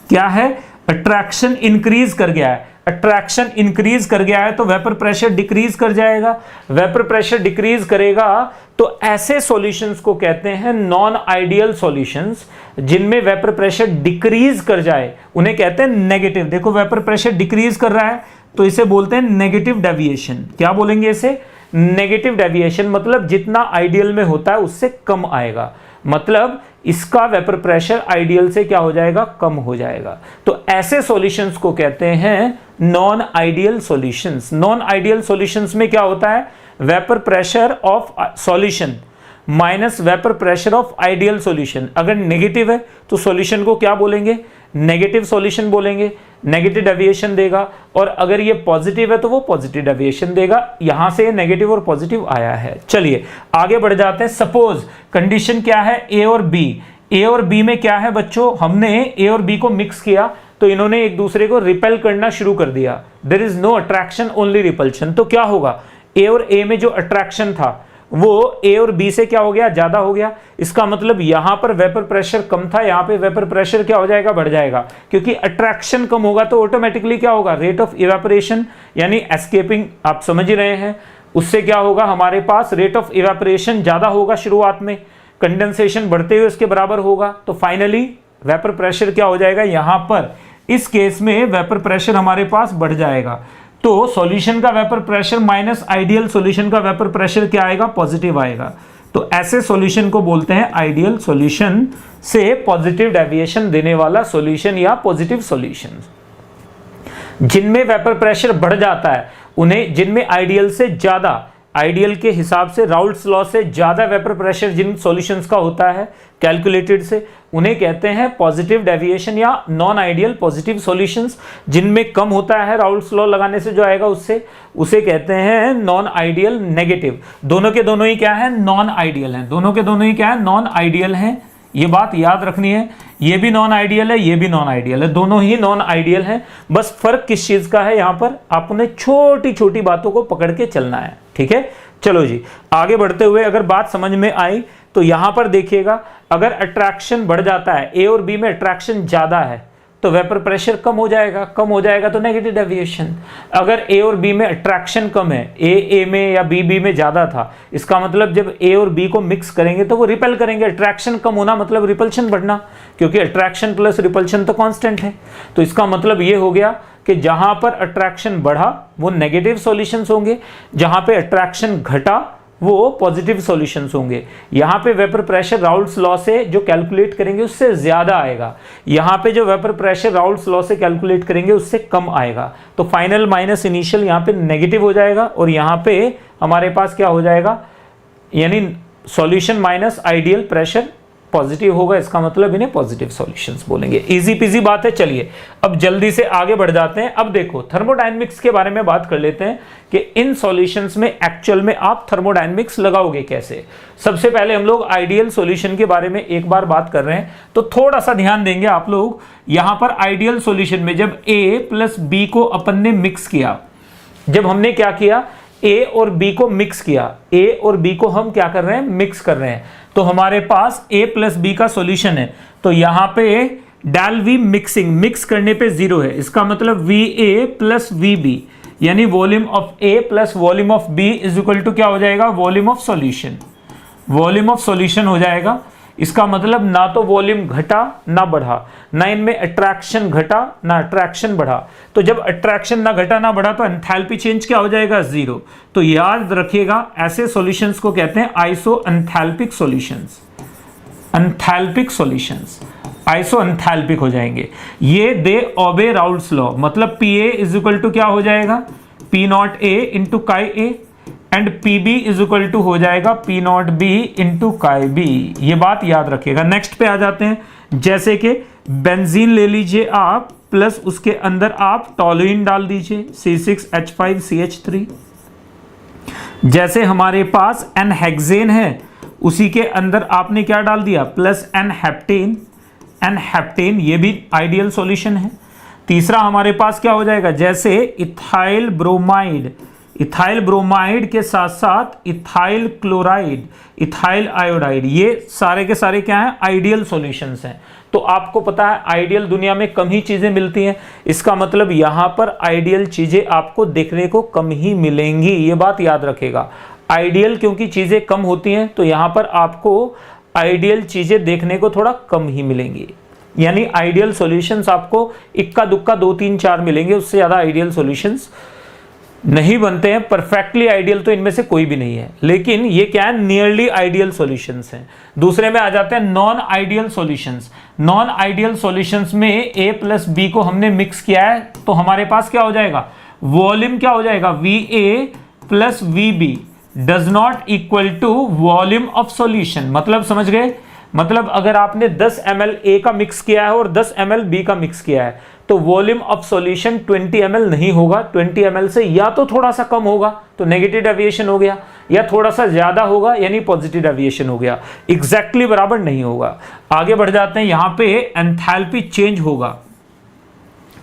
क्या है, अट्रैक्शन इंक्रीज कर गया है, अट्रैक्शन इंक्रीज कर गया है तो वेपर प्रेशर डिक्रीज कर जाएगा। वेपर प्रेशर डिक्रीज करेगा तो ऐसे सॉल्यूशंस को कहते हैं नॉन आइडियल सॉल्यूशंस, जिनमें वेपर प्रेशर डिक्रीज कर जाए उन्हें कहते हैं नेगेटिव। देखो वेपर प्रेशर डिक्रीज कर रहा है तो इसे बोलते हैं नेगेटिव डेविएशन। क्या बोलेंगे इसे, नेगेटिव डेविएशन, मतलब जितना आइडियल में होता है उससे कम आएगा, मतलब इसका वेपर प्रेशर आइडियल से क्या हो जाएगा, कम हो जाएगा। तो ऐसे सॉल्यूशंस को कहते हैं non ideal solutions. Non ideal solutions में क्या होता है, vapour pressure of solution minus vapour pressure of ideal solution. अगर नेगेटिव है तो सॉल्यूशन को क्या बोलेंगे, नेगेटिव सॉल्यूशन बोलेंगे, नेगेटिव डेविएशन देगा, और अगर ये पॉजिटिव है तो वो पॉजिटिव डेविएशन देगा। यहां से नेगेटिव और पॉजिटिव आया है। चलिए आगे बढ़ जाते हैं। सपोज कंडीशन क्या है, ए और बी, ए और बी में क्या है बच्चों, हमने ए और बी को मिक्स किया तो इन्होंने एक दूसरे को रिपेल करना शुरू कर दिया। There is no attraction, only repulsion. तो क्या होगा, ए और ए में जो अट्रैक्शन था वो ए और बी से क्या हो गया, ज्यादा हो गया। इसका मतलब यहां पर वेपर प्रेशर कम था, यहां पे वेपर प्रेशर क्या हो जाएगा, बढ़ जाएगा, क्योंकि अट्रैक्शन कम होगा तो ऑटोमेटिकली क्या होगा, रेट ऑफ इवेपोरेशन यानी एस्केपिंग, आप समझ ही रहे हैं, उससे क्या होगा, हमारे पास रेट ऑफ इवेपोरेशन ज्यादा होगा शुरुआत में, कंडेंसेशन बढ़ते हुए उसके बराबर होगा, तो फाइनली वेपर प्रेशर क्या हो जाएगा, यहां पर इस केस में वेपर प्रेशर हमारे पास बढ़ जाएगा। तो सॉल्यूशन का vapour pressure minus ideal solution का वेपर प्रेशर क्या आएगा, पॉजिटिव आएगा। तो ऐसे सॉल्यूशन को बोलते हैं आइडियल सॉल्यूशन, से पॉजिटिव डेविएशन देने वाला सॉल्यूशन या पॉजिटिव सॉल्यूशन। जिनमें वेपर प्रेशर बढ़ जाता है उन्हें, जिनमें आइडियल से ज्यादा, आइडियल के हिसाब से राउल्ट्स लॉ से ज्यादा वेपर प्रेशर जिन सॉल्यूशंस का होता है कैलकुलेटेड से, उन्हें कहते हैं पॉजिटिव डेविएशन या नॉन आइडियल पॉजिटिव सॉल्यूशंस। जिनमें कम होता है राउल्ट्स लॉ लगाने से जो आएगा उससे, उसे कहते हैं नॉन आइडियल नेगेटिव। दोनों के दोनों ही क्या है, नॉन आइडियल हैं, दोनों के दोनों ही क्या है, नॉन आइडियल हैं। ये बात याद रखनी है, ये भी नॉन आइडियल है, ये भी नॉन आइडियल है, दोनों ही नॉन आइडियल हैं। बस फर्क किस चीज का है, यहां पर आप उन्हें छोटी छोटी बातों को पकड़ के चलना है, ठीक है। ठीक है, चलो जी आगे बढ़ते हुए अगर बात समझ में आई तो यहां पर देखिएगा, अगर अट्रैक्शन बढ़ जाता है, ए और बी में अट्रैक्शन ज्यादा है तो वेपर प्रेशर कम हो जाएगा, कम हो जाएगा तो नेगेटिव डेविएशन। अगर ए और बी में अट्रैक्शन कम है, ए में या बी में ज्यादा था, इसका मतलब जब ए और बी को मिक्स करेंगे तो वो रिपेल करेंगे। अट्रैक्शन कम होना मतलब रिपल्शन बढ़ना, क्योंकि अट्रैक्शन प्लस रिपल्शन तो कांस्टेंट है। तो इसका मतलब ये हो गया कि जहां पर अट्रैक्शन बढ़ा वो नेगेटिव सॉल्यूशंस होंगे, जहां पे अट्रैक्शन घटा वो पॉजिटिव सॉल्यूशंस होंगे। यहां पे वेपर प्रेशर राउल्ट्स लॉ से जो कैलकुलेट करेंगे उससे ज्यादा आएगा, यहां पे जो वेपर प्रेशर राउल्ट्स लॉ से कैलकुलेट करेंगे उससे कम आएगा। तो फाइनल माइनस इनिशियल यहां पे नेगेटिव हो जाएगा और यहां पे हमारे पास क्या हो जाएगा, यानी solution minus ideal pressure positive होगा, इसका मतलब इन्हें पॉजिटिव सॉल्यूशंस बोलेंगे। इजी पीजी बात है। चलिए अब जल्दी से आगे बढ़ जाते हैं। अब देखो थर्मोडायनेमिक्स के बारे में बात कर लेते हैं कि इन सॉल्यूशंस में एक्चुअल में आप थर्मोडायनेमिक्स लगाओगे कैसे। सबसे पहले हम लोग आइडियल सॉल्यूशन के बारे में एक बार बात कर रहे हैं, तो थोड़ा सा ध्यान देंगे आप लोग। यहां पर आइडियल सॉल्यूशन में जब ए प्लस बी को अपन ने मिक्स किया, जब हमने क्या किया, ए और बी को मिक्स किया, ए और बी को हम क्या कर रहे हैं, मिक्स कर रहे हैं, तो हमारे पास a प्लस बी का सॉल्यूशन है। तो यहां पे डेल वी मिक्सिंग, मिक्स करने पे 0 है, इसका मतलब V A plus V B, यानी volume of A plus volume of B is equal to क्या हो जाएगा, volume of solution. Volume of solution हो जाएगा, इसका मतलब ना तो वॉल्यूम घटा ना बढ़ा, ना इनमें अट्रैक्शन घटा ना अट्रैक्शन बढ़ा। तो जब अट्रैक्शन ना घटा ना बढ़ा तो एंथैल्पी चेंज क्या हो जाएगा, 0। तो याद रखिएगा ऐसे सॉल्यूशंस को कहते हैं iso enthalpic solutions. Enthalpic solutions iso enthalpic हो जाएंगे। ये दे ओबे राउल्ट्स लॉ, मतलब P A is equal to क्या हो जाएगा, P not A into chi A and P B is equal to हो जाएगा P not B into chi B. ये बात याद रखिएगा। नेक्स्ट पे आ जाते हैं, जैसे कि बेंजीन ले लीजिए आप, प्लस उसके अंदर आप टॉलुइन डाल दीजिए C6H5CH3। जैसे हमारे पास एन हेक्सेन है, उसी के अंदर आपने क्या डाल दिया, plus n heptane. N heptane ये भी आइडियल सॉल्यूशन है। तीसरा हमारे पास क्या हो जाएगा, जैसे इथाइल ब्रोमाइड, इथाइल ब्रोमाइड के साथ साथ इथाइल क्लोराइड, इथाइल आयोडाइड, ये सारे के सारे क्या हैं, आइडियल सॉल्यूशंस हैं। तो आपको पता है आइडियल दुनिया में कम ही चीजें मिलती हैं, इसका मतलब यहां पर आइडियल चीजें आपको देखने को कम ही मिलेंगी, ये बात याद रखेगा। आइडियल क्योंकि चीजें कम होती हैं तो यहां पर आपको आइडियल चीजें देखने को थोड़ा कम ही मिलेंगी, यानी आइडियल सॉल्यूशंस आपको इक्का दुक्का 2 3 4 मिलेंगे, उससे ज्यादा आइडियल सॉल्यूशंस नहीं बनते हैं। परफेक्टली आइडियल तो इनमें से कोई भी नहीं है, लेकिन ये क्या है, नियरली आइडियल सॉल्यूशंस हैं। दूसरे में आ जाते हैं non ideal solutions. Non ideal solutions में ए प्लस बी को हमने मिक्स किया है, तो हमारे पास क्या हो जाएगा, वॉल्यूम क्या हो जाएगा, V A plus V B does not equal to volume of solution. मतलब समझ गए, मतलब अगर आपने 10 ml ए का मिक्स किया है और 10 ml बी का मिक्स किया है, तो वॉल्यूम ऑफ सॉल्यूशन 20 ml नहीं होगा, 20 ml से या तो थोड़ा सा कम होगा तो नेगेटिव डेविएशन हो गया, या थोड़ा सा ज्यादा होगा यानी पॉजिटिव डेविएशन हो गया, एग्जैक्टली बराबर नहीं होगा। आगे बढ़ जाते हैं, यहां पे एंथैल्पी चेंज होगा।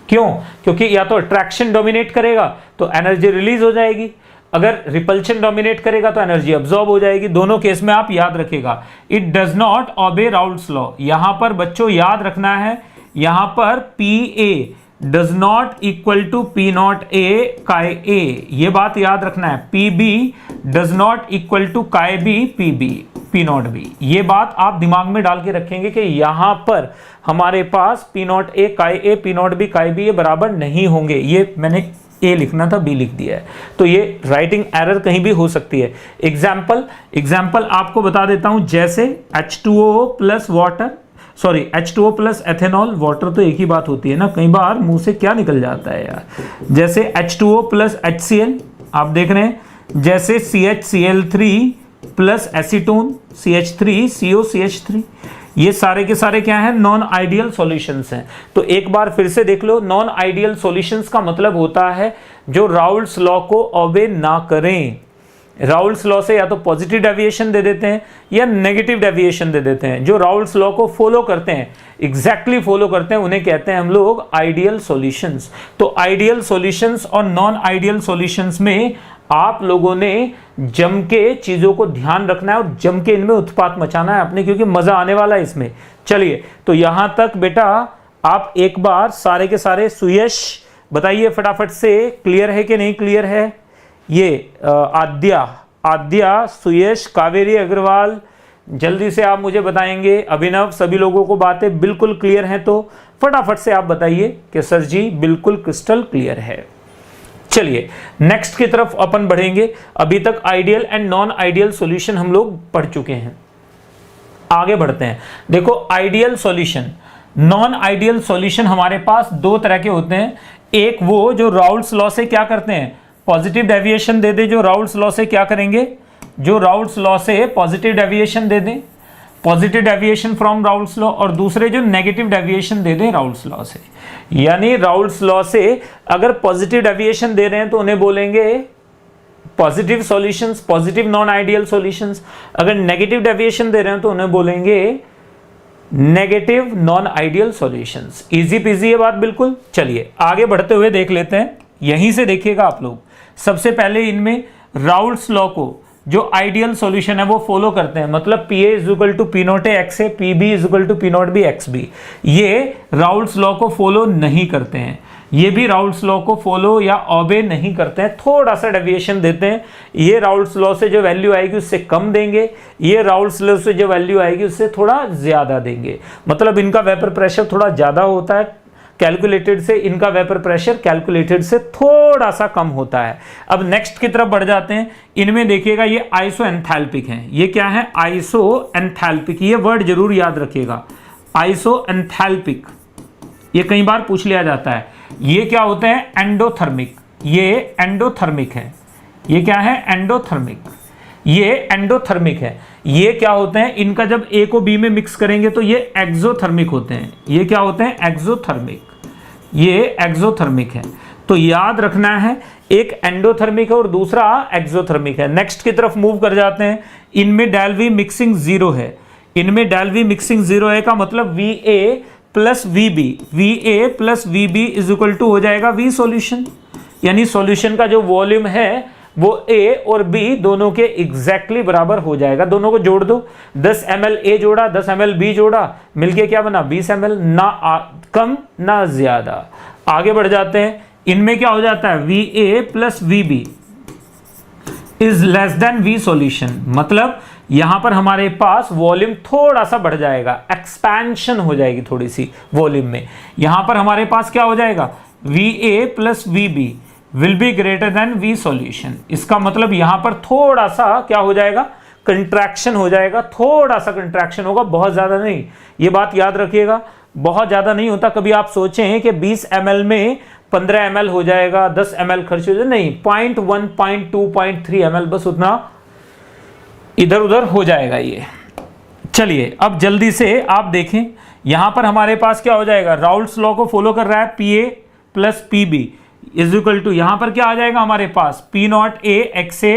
क्यों, क्योंकि या तो अट्रैक्शन डोमिनेट करेगा तो एनर्जी रिलीज हो जाएगी, अगर रिपल्शन डोमिनेट करेगा तो एनर्जी अब्सॉर्ब हो जाएगी। दोनों केस में आप याद रखेगा, it does not obey Raoult's law. यहां पर बच्चों याद रखना है, यहां पर P A does not equal to P not A chi A, ये बात याद रखना है। P B does not equal to chi B P B P not B, ये बात आप दिमाग में डाल के रखेंगे कि यहां पर हमारे पास P not A chi A P not be काय बी ये बराबर नहीं होंगे। ये मैंने ए लिखना था, बी लिख दिया है, तो ये राइटिंग एरर कहीं भी हो सकती है। एग्जाम्पल आपको बता देता हूं, जैसे H2O plus water, sorry H2O plus ethanol, water तो एक ही बात होती है ना, कई बार मुंह से क्या निकल जाता है यार। जैसे H2O प्लस HCl आप देख रहे हैं, जैसे CHCl3 प्लस एसीटोन CH3COCH3, ये सारे के सारे क्या हैं, नॉन आइडियल सॉल्यूशंस हैं। तो एक बार फिर से देख लो, नॉन आइडियल सॉल्यूशंस का मतलब होता है जो राउल्ट्स लॉ को ओबे ना करें। राउल्ट्स लॉ से या तो पॉजिटिव डेविएशन दे देते हैं या नेगेटिव डेविएशन दे देते हैं। जो राउल्ट्स लॉ को फॉलो करते हैं, एग्जैक्टली फॉलो करते हैं, उन्हें कहते हैं हम लोग आइडियल सॉल्यूशंस। तो आइडियल सॉल्यूशंस और नॉन आइडियल सॉल्यूशंस में आप लोगों ने जम के चीजों को ध्यान रखना है और जम के इनमें उत्पात मचाना है अपने, क्योंकि मजा आने वाला है इसमें। चलिए, तो यहां तक बेटा आप एक बार सारे के सारे सुयश बताइए फटाफट से, क्लियर है कि नहीं क्लियर है? ये आद्या, सुयश, कावेरी अग्रवाल, जल्दी से आप मुझे बताएंगे। अभिनव, सभी लोगों को बातें बिल्कुल क्लियर हैं तो फटाफट से आप बताइए कि सर जी बिल्कुल क्रिस्टल क्लियर है। चलिए नेक्स्ट की तरफ अपन बढ़ेंगे। अभी तक ideal and non ideal solution हम लोग पढ़ चुके हैं, आगे बढ़ते हैं। देखो ideal solution, non ideal solution हमारे पास दो तरह के होते हैं। एक वो जो राउल्स लॉ से क्या करते हैं, पॉजिटिव डेविएशन दे दे, जो राउल्स लॉ से क्या करेंगे, जो राउल्स लॉ से पॉजिटिव डेविएशन दे दें, positive deviation from Raoult's law, और दूसरे जो नेगेटिव डेविएशन दे दें राउल्स लॉ से। यानी राउल्स लॉ से अगर पॉजिटिव डेविएशन दे रहे हैं तो उन्हें बोलेंगे positive solutions, positive non ideal solutions. अगर नेगेटिव डेविएशन दे रहे हैं तो उन्हें बोलेंगे negative non ideal solutions. Easy PG ये बात बिल्कुल। चलिए आगे बढ़ते हुए देख लेते हैं, यहीं से देखिएगा आप लोग। सबसे पहले इनमें राउल्स लॉ को जो आइडियल सॉल्यूशन है वो फॉलो करते हैं, मतलब P A is equal to P not A X A, P B is equal to P not B X B. ये राउल्स लॉ को फॉलो नहीं करते हैं, ये भी राउल्स लॉ को फॉलो या ऑबे नहीं करते हैं, थोड़ा सा डेविएशन देते हैं। ये राउल्स लॉ से जो वैल्यू आएगी उससे कम देंगे, ये राउल्स लॉ से जो वैल्यू आएगी उससे थोड़ा ज्यादा देंगे। मतलब इनका वेपर प्रेशर थोड़ा ज्यादा होता है कैलकुलेटेड से, इनका वेपर प्रेशर कैलकुलेटेड से थोड़ा सा कम होता है। अब नेक्स्ट की तरफ बढ़ जाते हैं। इनमें देखिएगा ये आइसो एंथैल्पिक है। ये क्या है, आइसो एंथैल्पिक, ये वर्ड जरूर याद रखिएगा, आइसो एंथैल्पिक। ये कई बार पूछ लिया जाता है। ये क्या होते हैं, एंडोथर्मिक, ये एंडोथर्मिक है। ये क्या है, एंडोथर्मिक, ये एंडोथर्मिक है। ये क्या होते हैं, इनका जब ए को बी में मिक्स करेंगे तो ये एक्सोथर्मिक होते हैं। ये क्या होते हैं, एक्सोथर्मिक, ये एक्सोथर्मिक है। तो याद रखना है, एक एंडोथर्मिक है और दूसरा एक्सोथर्मिक है। नेक्स्ट की तरफ मूव कर जाते हैं। इनमें डेल्वी मिक्सिंग जीरो है, इनमें डेल्वी मिक्सिंग जीरो है का मतलब V A plus V B, V A plus V B is equal to हो जाएगा वी सॉल्यूशन। यानी सॉल्यूशन का जो वॉल्यूम है वो ए और बी दोनों के एग्जैक्टली बराबर हो जाएगा। दोनों को जोड़ दो, 10 ml ए जोड़ा, 10 ml बी जोड़ा, मिलके क्या बना 20 ml, ना कम ना ज्यादा। आगे बढ़ जाते हैं। इनमें क्या हो जाता है, V A plus V B is less than V solution. मतलब यहां पर हमारे पास वॉल्यूम थोड़ा सा बढ़ जाएगा, एक्सपेंशन हो जाएगी थोड़ी सी वॉल्यूम में। यहां पर हमारे पास क्या हो जाएगा, V A plus V B will be greater than V solution. इसका मतलब यहां पर थोड़ा सा क्या हो जाएगा, कंट्रैक्शन हो जाएगा, थोड़ा सा कंट्रैक्शन होगा, बहुत ज्यादा नहीं। ये बात याद रखिएगा, बहुत ज्यादा नहीं होता। कभी आप सोचें कि 20 ml में 15 ml हो जाएगा, 10 ml खर्च हो जाए, नहीं, 0.1, 0.2, 0.3 ml बस उतना इधर उधर हो जाएगा ये। चलिए अब जल्दी से आप देखें, यहां पर हमारे पास क्या हो जाएगा, राउल्स लॉ को फॉलो कर रहा है, P A plus P B is equal to, यहां पर क्या आ जाएगा हमारे पास, P not A X A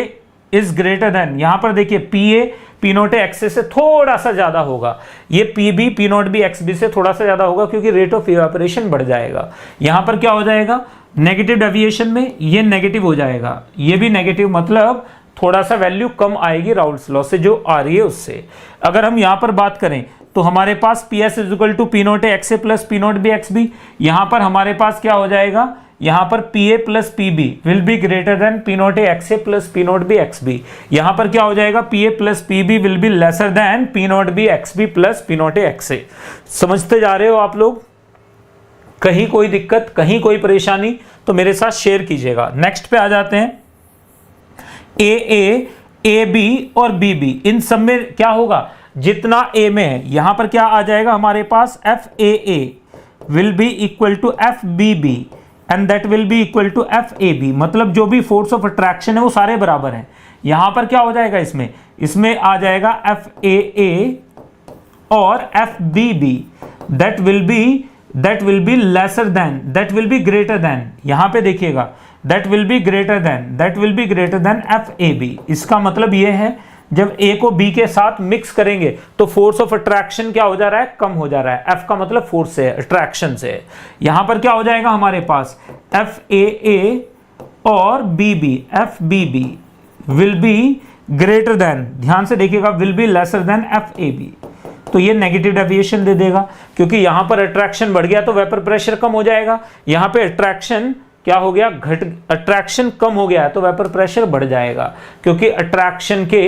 is greater than, यहां पर देखिए P A P not A X A से थोड़ा सा ज्यादा होगा, ये P B P not B X B से थोड़ा सा ज्यादा होगा क्योंकि रेट ऑफ इवेपोरेशन बढ़ जाएगा। यहां पर क्या हो जाएगा, नेगेटिव डेविएशन में ये नेगेटिव हो जाएगा, ये भी नेगेटिव, मतलब थोड़ा सा वैल्यू कम आएगी राउल्स लॉ से जो आ रही है उससे। अगर हम यहां पर बात करें तो हमारे पास P S is equal to P not A X A plus P not B X B, यहां पर हमारे पास क्या हो जाएगा, यहां पर P A plus P B will be greater than P not A X A plus P not B X B. यहां पर क्या हो जाएगा, P A plus P B will be lesser than P not B X B plus P not A X ए। समझते जा रहे हो आप लोग? कहीं कोई दिक्कत, कहीं कोई परेशानी तो मेरे साथ शेयर कीजिएगा। नेक्स्ट पे आ जाते हैं। ए बी और बी बी, इन सब में क्या होगा, जितना ए में है यहां पर क्या आ जाएगा हमारे पास, F A will be equal to F B B and that will be equal to F A B. मतलब जो भी फोर्स ऑफ अट्रैक्शन है वो सारे बराबर हैं। यहां पर क्या हो जाएगा, इसमें आ जाएगा एफ ए और F B B, that will be lesser than, that will be greater than, यहां पे देखिएगा that will be greater than F A B. इसका मतलब यह है जब ए को बी के साथ मिक्स करेंगे तो फोर्स ऑफ अट्रैक्शन क्या हो जा रहा है, कम हो जा रहा है। एफ का मतलब फोर्स से, अट्रैक्शन से। यहां पर क्या हो जाएगा हमारे पास, एफ ए और BB FBB will be greater then, ध्यान से देखिएगा, will be lesser then FAB, तो ये नेगेटिव डेविएशन दे देगा, क्योंकि यहां पर अट्रैक्शन बढ़ गया तो वेपर प्रेशर कम हो जाएगा। यहां पे अट्रैक्शन क्या हो गया, अट्रैक्शन कम हो गया है तो वेपर प्रेशर बढ़ जाएगा, क्योंकि अट्रैक्शन के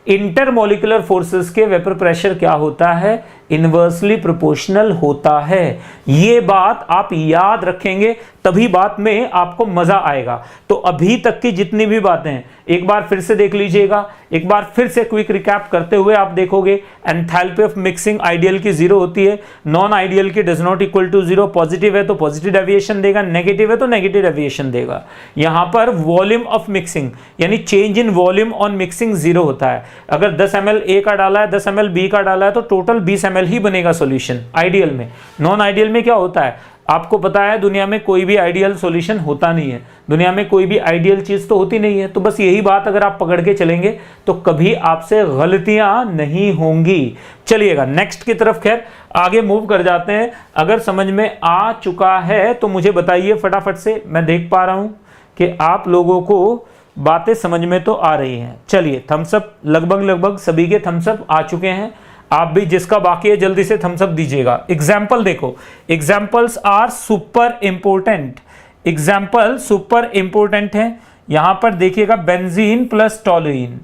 इंटरमोलिकुलर फोर्सेस के वेपर प्रेशर क्या होता है, इनवर्सली प्रोपोर्शनल होता है। ये बात आप याद रखेंगे तभी बात में आपको मजा आएगा। तो अभी तक की जितनी भी बातें हैं एक बार फिर से देख लीजिएगा, एक बार फिर से क्विक रिकैप करते हुए आप देखोगे एंथैल्पी ऑफ मिक्सिंग आइडियल की 0 होती है, नॉन आइडियल की does not equal to 0, positive है तो पॉजिटिव डेविएशन देगा, नेगेटिव है तो नेगेटिव डेविएशन देगा। यहां पर वॉल्यूम ऑफ मिक्सिंग यानी change in volume on mixing 0 होता है। अगर 10 ml A का डाला है, 10 ml B का डाला है तो टोटल 20 ml ही बनेगा सॉल्यूशन आइडियल में। नॉन आइडियल में क्या होता है, आपको पता है दुनिया में कोई भी आइडियल सॉल्यूशन होता नहीं है, दुनिया में कोई भी आइडियल चीज तो होती नहीं है। तो बस यही बात अगर आप पकड़ के चलेंगे तो कभी आपसे गलतियां नहीं होंगी। चलिएगा नेक्स्ट की तरफ, खैर आगे मूव कर जाते हैं। अगर समझ में आ चुका है तो मुझे बताइए फटाफट से, मैं देख पा रहा हूं कि आप लोगों को बातें समझ में तो आ रही हैं। चलिए थम्स अप, लगभग सभी के थम्स अप आ चुके हैं। आप भी जिसका बाकी है जल्दी से थम्स अप दीजिएगा। एग्जाम्पल देखो, examples are super important, example super important है। यहां पर देखिएगा benzene plus toluene,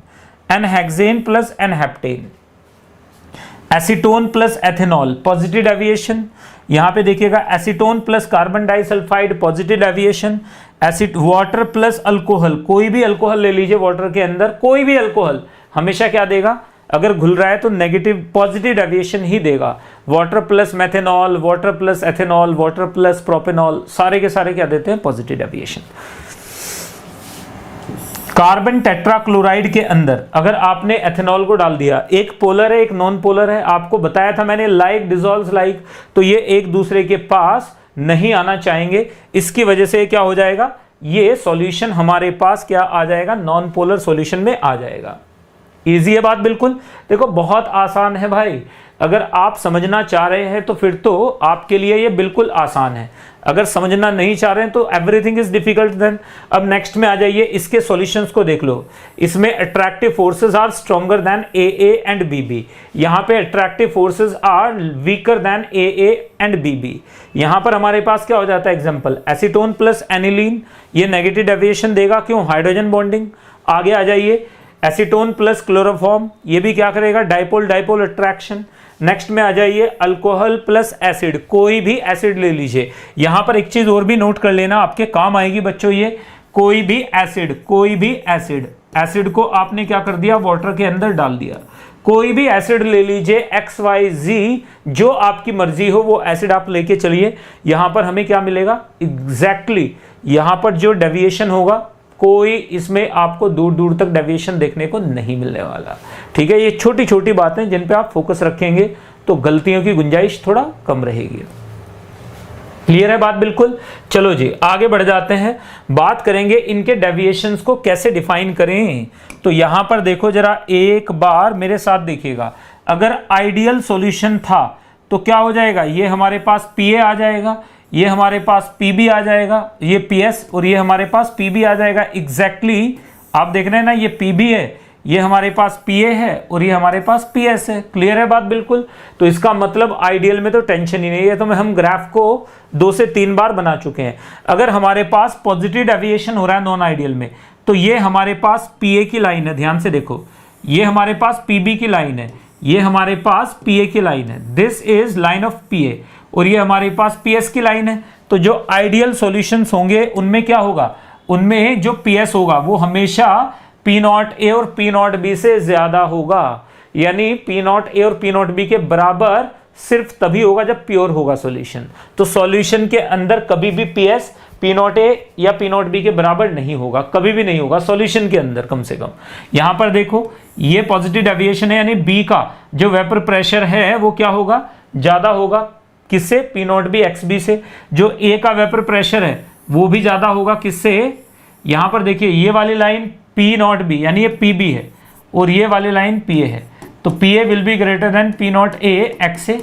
n hexane plus n heptane, acetone plus ethanol positive deviation. यहां पे देखिएगा acetone plus carbon disulphide positive deviation, acid water plus alcohol, कोई भी अल्कोहल ले लीजिए वाटर के अंदर, कोई भी अल्कोहल हमेशा क्या देगा, अगर घुल रहा है तो नेगेटिव पॉजिटिव डेविएशन ही देगा। Water plus methanol, water plus ethanol, water plus propanol, सारे के सारे क्या देते हैं, पॉजिटिव डेविएशन। कार्बन टेट्राक्लोराइड के अंदर अगर आपने एथेनॉल को डाल दिया, एक पोलर है एक नॉन पोलर है, आपको बताया था मैंने लाइक डिसॉल्व्स लाइक, तो ये एक दूसरे के पास नहीं आना चाहेंगे, इसकी वजह से क्या हो जाएगा, ये सॉल्यूशन हमारे पास क्या आ जाएगा, नॉन पोलर सॉल्यूशन में आ जाएगा। इजी है बात बिल्कुल, देखो बहुत आसान है भाई। अगर आप समझना चाह रहे हैं तो फिर तो आपके लिए ये बिल्कुल आसान है, अगर समझना नहीं चाह रहे हैं तो एवरीथिंग इज डिफिकल्ट देन। अब नेक्स्ट में आ जाइए, इसके सॉल्यूशंस को देख लो। इसमें attractive forces are stronger than AA and BB, यहाँ पे attractive forces are weaker than AA and BB। यहाँ पर हमारे पास क्या हो जाता है, एग्जांपल एसीटोन प्लस एनिलीन, ये नेगेटिव डेविएशन देगा, क्यों, हाइड्रोजन बॉन्डिंग। आगे आ जाइए, एसीटोन प्लस क्लोरोफॉर्म, ये भी क्या करेगा, डाइपोल डाइपोल अट्रैक्शन। नेक्स्ट में आ जाइए अल्कोहल प्लस एसिड, कोई भी एसिड ले लीजिए। यहां पर एक चीज और भी नोट कर लेना, आपके काम आएगी बच्चों, ये कोई भी एसिड, कोई भी एसिड, एसिड को आपने क्या कर दिया, वाटर के अंदर डाल दिया। कोई भी एसिड ले लीजिए XYZ, जो आपकी मर्जी हो वो एसिड आप लेके चलिए। यहां पर हमें क्या मिलेगा, एग्जैक्टली यहां पर जो डेविएशन होगा कोई इसमें आपको दूर दूर तक डेविएशन देखने को नहीं मिलने वाला। ठीक है, ये छोटी छोटी बातें जिन पे आप फोकस रखेंगे तो गलतियों की गुंजाइश थोड़ा कम रहेगी। क्लियर है बात बिल्कुल। चलो जी आगे बढ़ जाते हैं, बात करेंगे इनके डेविएशंस को कैसे डिफाइन करें। तो यहां पर देखो जरा, एक बार मेरे साथ देखिएगा, अगर आइडियल सॉल्यूशन था तो क्या हो जाएगा, ये हमारे पास PA आ जाएगा, ये हमारे पास PB आ जाएगा, ये PS और ये हमारे पास PB आ जाएगा। एग्जैक्टली आप देख रहे हैं ना, ये PB है, ये हमारे पास PA है और ये हमारे पास PS है। क्लियर है बात बिल्कुल। तो इसका मतलब आइडियल में तो टेंशन ही नहीं है, तो हम ग्राफ को 2 से 3 बार बना चुके हैं। अगर हमारे पास पॉजिटिव डेविएशन हो रहा है नॉन आइडियल में, तो ये हमारे पास PA की लाइन है, ध्यान से देखो, ये हमारे पास PB की लाइन है, ये हमारे पास PA की लाइन है, this is line of PA, और ये हमारे पास PS की लाइन है। तो जो आइडियल सॉल्यूशंस होंगे उनमें क्या होगा, उनमें जो PS होगा वो हमेशा P0A और P0B से ज्यादा होगा, यानी P0A और P0B के बराबर सिर्फ तभी होगा जब प्योर होगा सॉल्यूशन। तो सॉल्यूशन के अंदर कभी भी PS P0A या P0B के बराबर नहीं होगा, कभी भी नहीं होगा सॉल्यूशन के अंदर कम से कम। यहां पर देखो ये पॉजिटिव डेविएशन है, यानी B का जो वेपर प्रेशर है वो क्या होगा, ज्यादा होगा, किससे, P0B XB से। जो A का वेपर प्रेशर है वो भी ज्यादा होगा, किससे, यहां पर देखिए ये वाली लाइन P0B यानी ये PB है और ये वाली लाइन PA है, तो PA will be greater than P0A XA।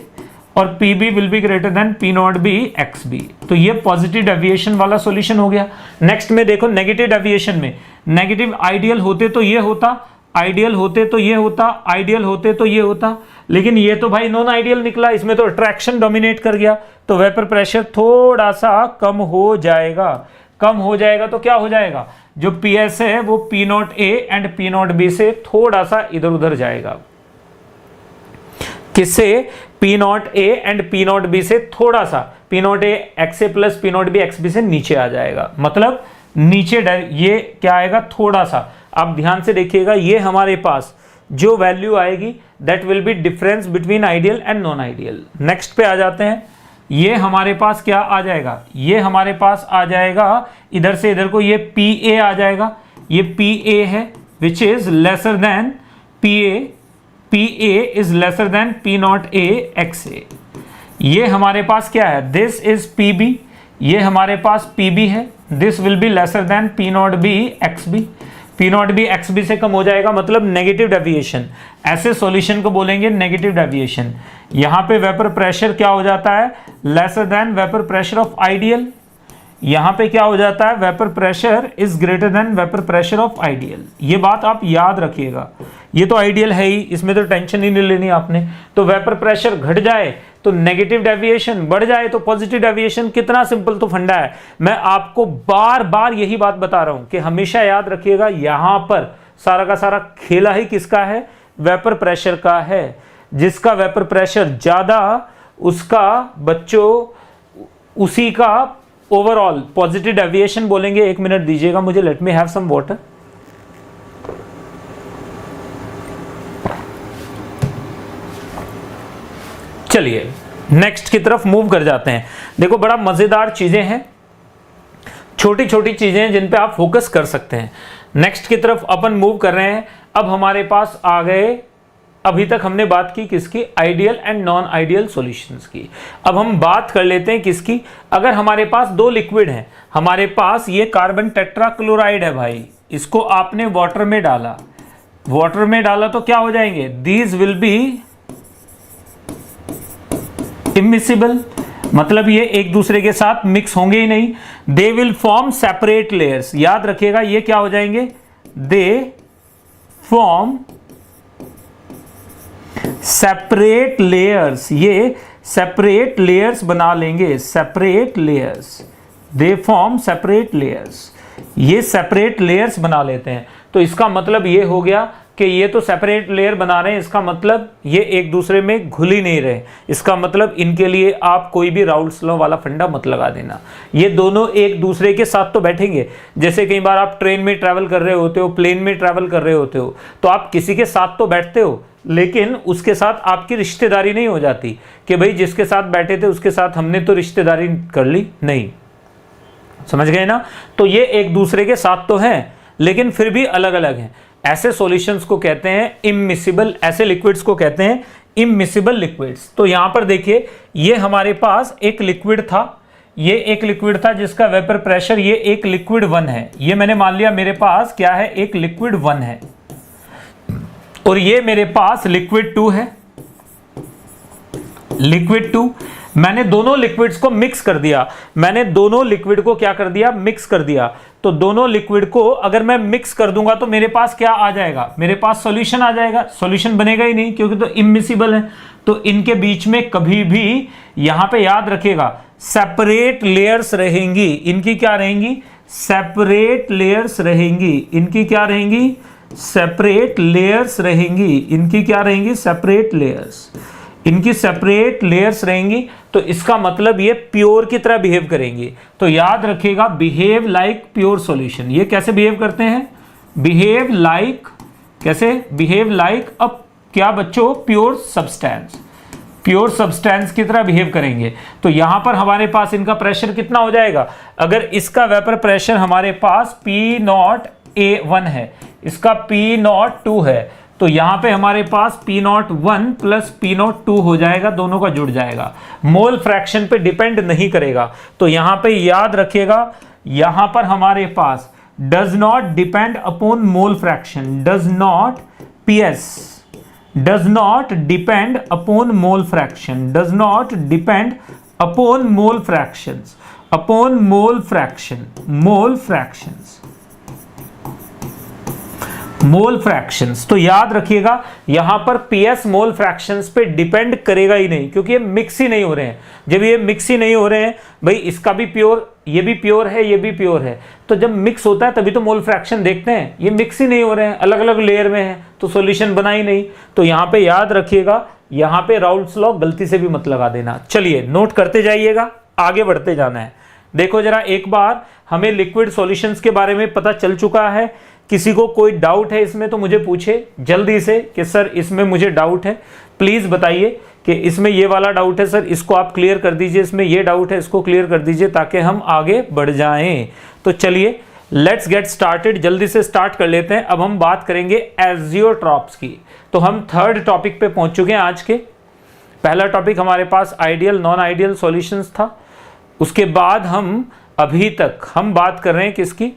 और P B will be greater than P not B X B. तो ये पॉजिटिव डेविएशन वाला सॉल्यूशन हो गया। नेक्स्ट में देखो नेगेटिव डेविएशन में, नेगेटिव आइडियल होते तो ये होता, आइडियल होते तो ये होता, आइडियल होते तो ये होता, लेकिन ये तो भाई नॉन आइडियल निकला, इसमें तो अट्रैक्शन डोमिनेट कर गया, तो वेपर प्रेशर थोड़ा सा कम हो जाएगा। कम हो जाएगा तो क्या हो जाएगा, जो पी एस है वो P not A and P not B से थोड़ा सा इधर उधर जाएगा। किससे, P not A and P not B से थोड़ा सा, P not A X A plus P not B X B से नीचे आ जाएगा, मतलब नीचे ये क्या आएगा, थोड़ा सा। आप ध्यान से देखिएगा, ये हमारे पास जो वैल्यू आएगी that will B difference between ideal and non ideal. Next पे आ जाते हैं, ये हमारे पास क्या आ जाएगा, ये हमारे पास आ जाएगा इधर से इधर को, ये पी ए आ जाएगा, ये पी ए है which is lesser than P A, P A is lesser than P not A X A. ये हमारे पास क्या है, दिस इज पी बी, ये हमारे पास पी बी है, this will be lesser than P not B X B. P not B X B से कम हो जाएगा, मतलब नेगेटिव डेविएशन। ऐसे सॉल्यूशन को बोलेंगे नेगेटिव डेविएशन। यहां पे वेपर प्रेशर क्या हो जाता है, lesser than vapour pressure of ideal. यहां पे क्या हो जाता है, vapour pressure is greater then vapour pressure of ideal. ये बात आप याद रखिएगा, ये तो आइडियल है ही, इसमें तो टेंशन ही नहीं लेनी आपने। तो वेपर प्रेशर घट जाए तो नेगेटिव डेविएशन, बढ़ जाए तो पॉजिटिव डेविएशन। कितना सिंपल तो फंडा है। मैं आपको बार बार यही बात बता रहा हूं कि हमेशा याद रखिएगा, यहां पर सारा का सारा खेला ही किसका है, वेपर प्रेशर का है। जिसका वेपर प्रेशर ज्यादा उसका बच्चों उसी का ओवरऑल पॉजिटिव डेविएशन बोलेंगे। एक मिनट दीजिएगा मुझे, let me have some water. चलिए नेक्स्ट की तरफ मूव कर जाते हैं। देखो बड़ा मजेदार चीजें हैं, छोटी छोटी चीजें हैं जिन पे आप फोकस कर सकते हैं। नेक्स्ट की तरफ अपन मूव कर रहे हैं। अब हमारे पास आ गए, अभी तक हमने बात की किसकी, ideal and non ideal solutions की। अब हम बात कर लेते हैं किसकी, अगर हमारे पास दो लिक्विड हैं, हमारे पास ये कार्बन टेट्राक्लोराइड है भाई, इसको आपने वाटर में डाला, वाटर में डाला तो क्या हो जाएंगे, दीज विल बी इमिसिबल, मतलब ये एक दूसरे के साथ मिक्स होंगे ही नहीं। They will form separate layers, याद रखिएगा ये क्या हो जाएंगे, दे फॉर्म सेपरेट लेयर्स, ये सेपरेट लेयर्स बना लेंगे, separate layers, they form separate layers, ये सेपरेट लेयर्स बना लेते हैं। तो इसका मतलब ये हो गया कि ये तो सेपरेट लेयर बना रहे हैं, इसका मतलब ये एक दूसरे में घुल ही नहीं रहे। इसका मतलब इनके लिए आप कोई भी राउल्स लॉ वाला फंडा मत लगा देना, ये दोनों एक दूसरे के साथ तो बैठेंगे। जैसे कई बार आप ट्रेन में ट्रैवल कर रहे होते हो, प्लेन में ट्रैवल कर रहे होते हो, तो आप किसी के साथ तो बैठते हो, लेकिन उसके साथ आपकी रिश्तेदारी नहीं हो जाती कि भाई जिसके साथ बैठे थे उसके साथ हमने तो रिश्तेदारी कर ली, नहीं, समझ गए ना। तो ये एक दूसरे के साथ तो हैं लेकिन फिर भी अलग अलग हैं। ऐसे सॉल्यूशंस को कहते हैं इमिसिबल, ऐसे लिक्विड्स को कहते हैं इमिसिबल लिक्विड्स। तो यहां पर देखिए, ये हमारे पास एक लिक्विड था, ये एक लिक्विड था जिसका वेपर प्रेशर, ये एक लिक्विड 1 है, ये मैंने मान लिया मेरे पास क्या है, एक लिक्विड 1 है, और ये मेरे पास लिक्विड 2 है, लिक्विड 2। मैंने दोनों लिक्विड्स को मिक्स कर दिया, मैंने दोनों लिक्विड को क्या कर दिया, मिक्स कर दिया। तो दोनों लिक्विड को अगर मैं मिक्स कर दूंगा तो मेरे पास क्या आ जाएगा, मेरे पास सॉल्यूशन आ जाएगा। सॉल्यूशन बनेगा ही नहीं क्योंकि तो इमिसिबल है। तो इनके बीच में कभी भी यहां पे याद रखिएगा सेपरेट लेयर्स रहेंगी। इनकी क्या रहेंगी, सेपरेट लेयर्स रहेंगी। इनकी क्या रहेंगी, सेपरेट लेयर्स रहेंगी। इनकी क्या रहेंगी, सेपरेट लेयर्स। इनकी सेपरेट लेयर्स रहेंगी। तो इसका मतलब ये प्योर की तरह बिहेव करेंगी। तो याद रखिएगा, बिहेव लाइक प्योर सॉल्यूशन। ये कैसे बिहेव करते हैं, बिहेव लाइक, कैसे बिहेव लाइक अ क्या बच्चों, प्योर सब्सटेंस, प्योर सब्सटेंस की तरह बिहेव करेंगे। तो यहां पर हमारे पास इनका प्रेशर कितना हो जाएगा, अगर इसका वेपर प्रेशर हमारे पास P0A1 है, इसका P02 है, तो यहां पे हमारे पास P01 प्लस P02 हो जाएगा, दोनों का जुड़ जाएगा, मोल फ्रैक्शन पे डिपेंड नहीं करेगा। तो यहां पे याद रखिएगा, यहां पर हमारे पास does not depend upon mole fraction, does not, PS does not depend upon mole fraction, does not depend upon mole fractions, upon mole fraction, mole fractions, mole fractions. तो याद रखिएगा यहां पर पीएस मोल फ्रैक्शंस पे depend करेगा ही नहीं, क्योंकि ये मिक्स ही नहीं हो रहे हैं। जब ये मिक्स ही नहीं हो रहे हैं भाई, इसका भी प्योर, ये भी प्योर है, ये भी प्योर है, तो जब मिक्स होता है तभी तो मोल फ्रैक्शन देखते हैं। ये मिक्स ही नहीं हो रहे हैं, अलग अलग लेयर में है, तो सॉल्यूशन बना ही नहीं। तो यहां पे याद रखिएगा, यहां पे राउल्ट्स लॉ गलती से भी मत लगा देना। चलिए नोट करते जाइएगा, आगे बढ़ते जाना है। देखो जरा, एक बार हमें लिक्विड सॉल्यूशंस के बारे में पता चल चुका है। किसी को कोई डाउट है इसमें तो मुझे पूछे जल्दी से कि सर इसमें मुझे डाउट है, प्लीज बताइए कि इसमें ये वाला डाउट है सर, इसको आप क्लियर कर दीजिए, इसमें ये डाउट है इसको क्लियर कर दीजिए, ताकि हम आगे बढ़ जाएं। तो चलिए लेट्स गेट स्टार्टेड, जल्दी से स्टार्ट कर लेते हैं। अब हम बात करेंगे एजियोट्रॉप्स की। तो हम थर्ड टॉपिक पे पहुंच चुके हैं आज के। पहला टॉपिक हमारे पास आइडियल नॉन आइडियल सॉल्यूशंस था। उसके बाद हम अभी तक हम बात कर रहे हैं किसकी,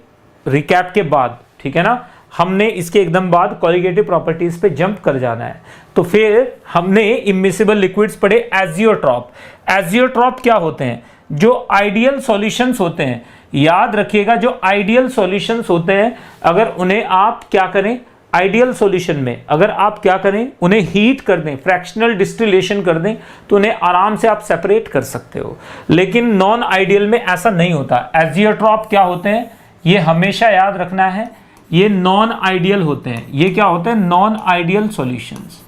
रिकैप के बाद, ठीक है ना। हमने इसके एकदम बाद कॉलिगेटिव प्रॉपर्टीज पे जंप कर जाना है। तो फिर हमने इमिसिबल लिक्विड्स पढ़े, एजियोट्रॉप। एजियोट्रॉप क्या होते हैं? जो आइडियल सॉल्यूशंस होते हैं। याद रखिएगा, जो आइडियल सॉल्यूशंस होते हैं, अगर उन्हें आप क्या करें, आइडियल सॉल्यूशन में अगर आप क्या करें, उन्हें हीट कर दें, फ्रैक्शनल डिस्टिलेशन कर दें, तो उन्हें आराम से आप सेपरेट कर सकते हो। लेकिन नॉन आइडियल में ऐसा नहीं होता। एजियोट्रॉप क्या होते हैं, ये हमेशा याद रखना है, ये नॉन आइडियल होते हैं। ये क्या होते हैं? Non ideal solutions,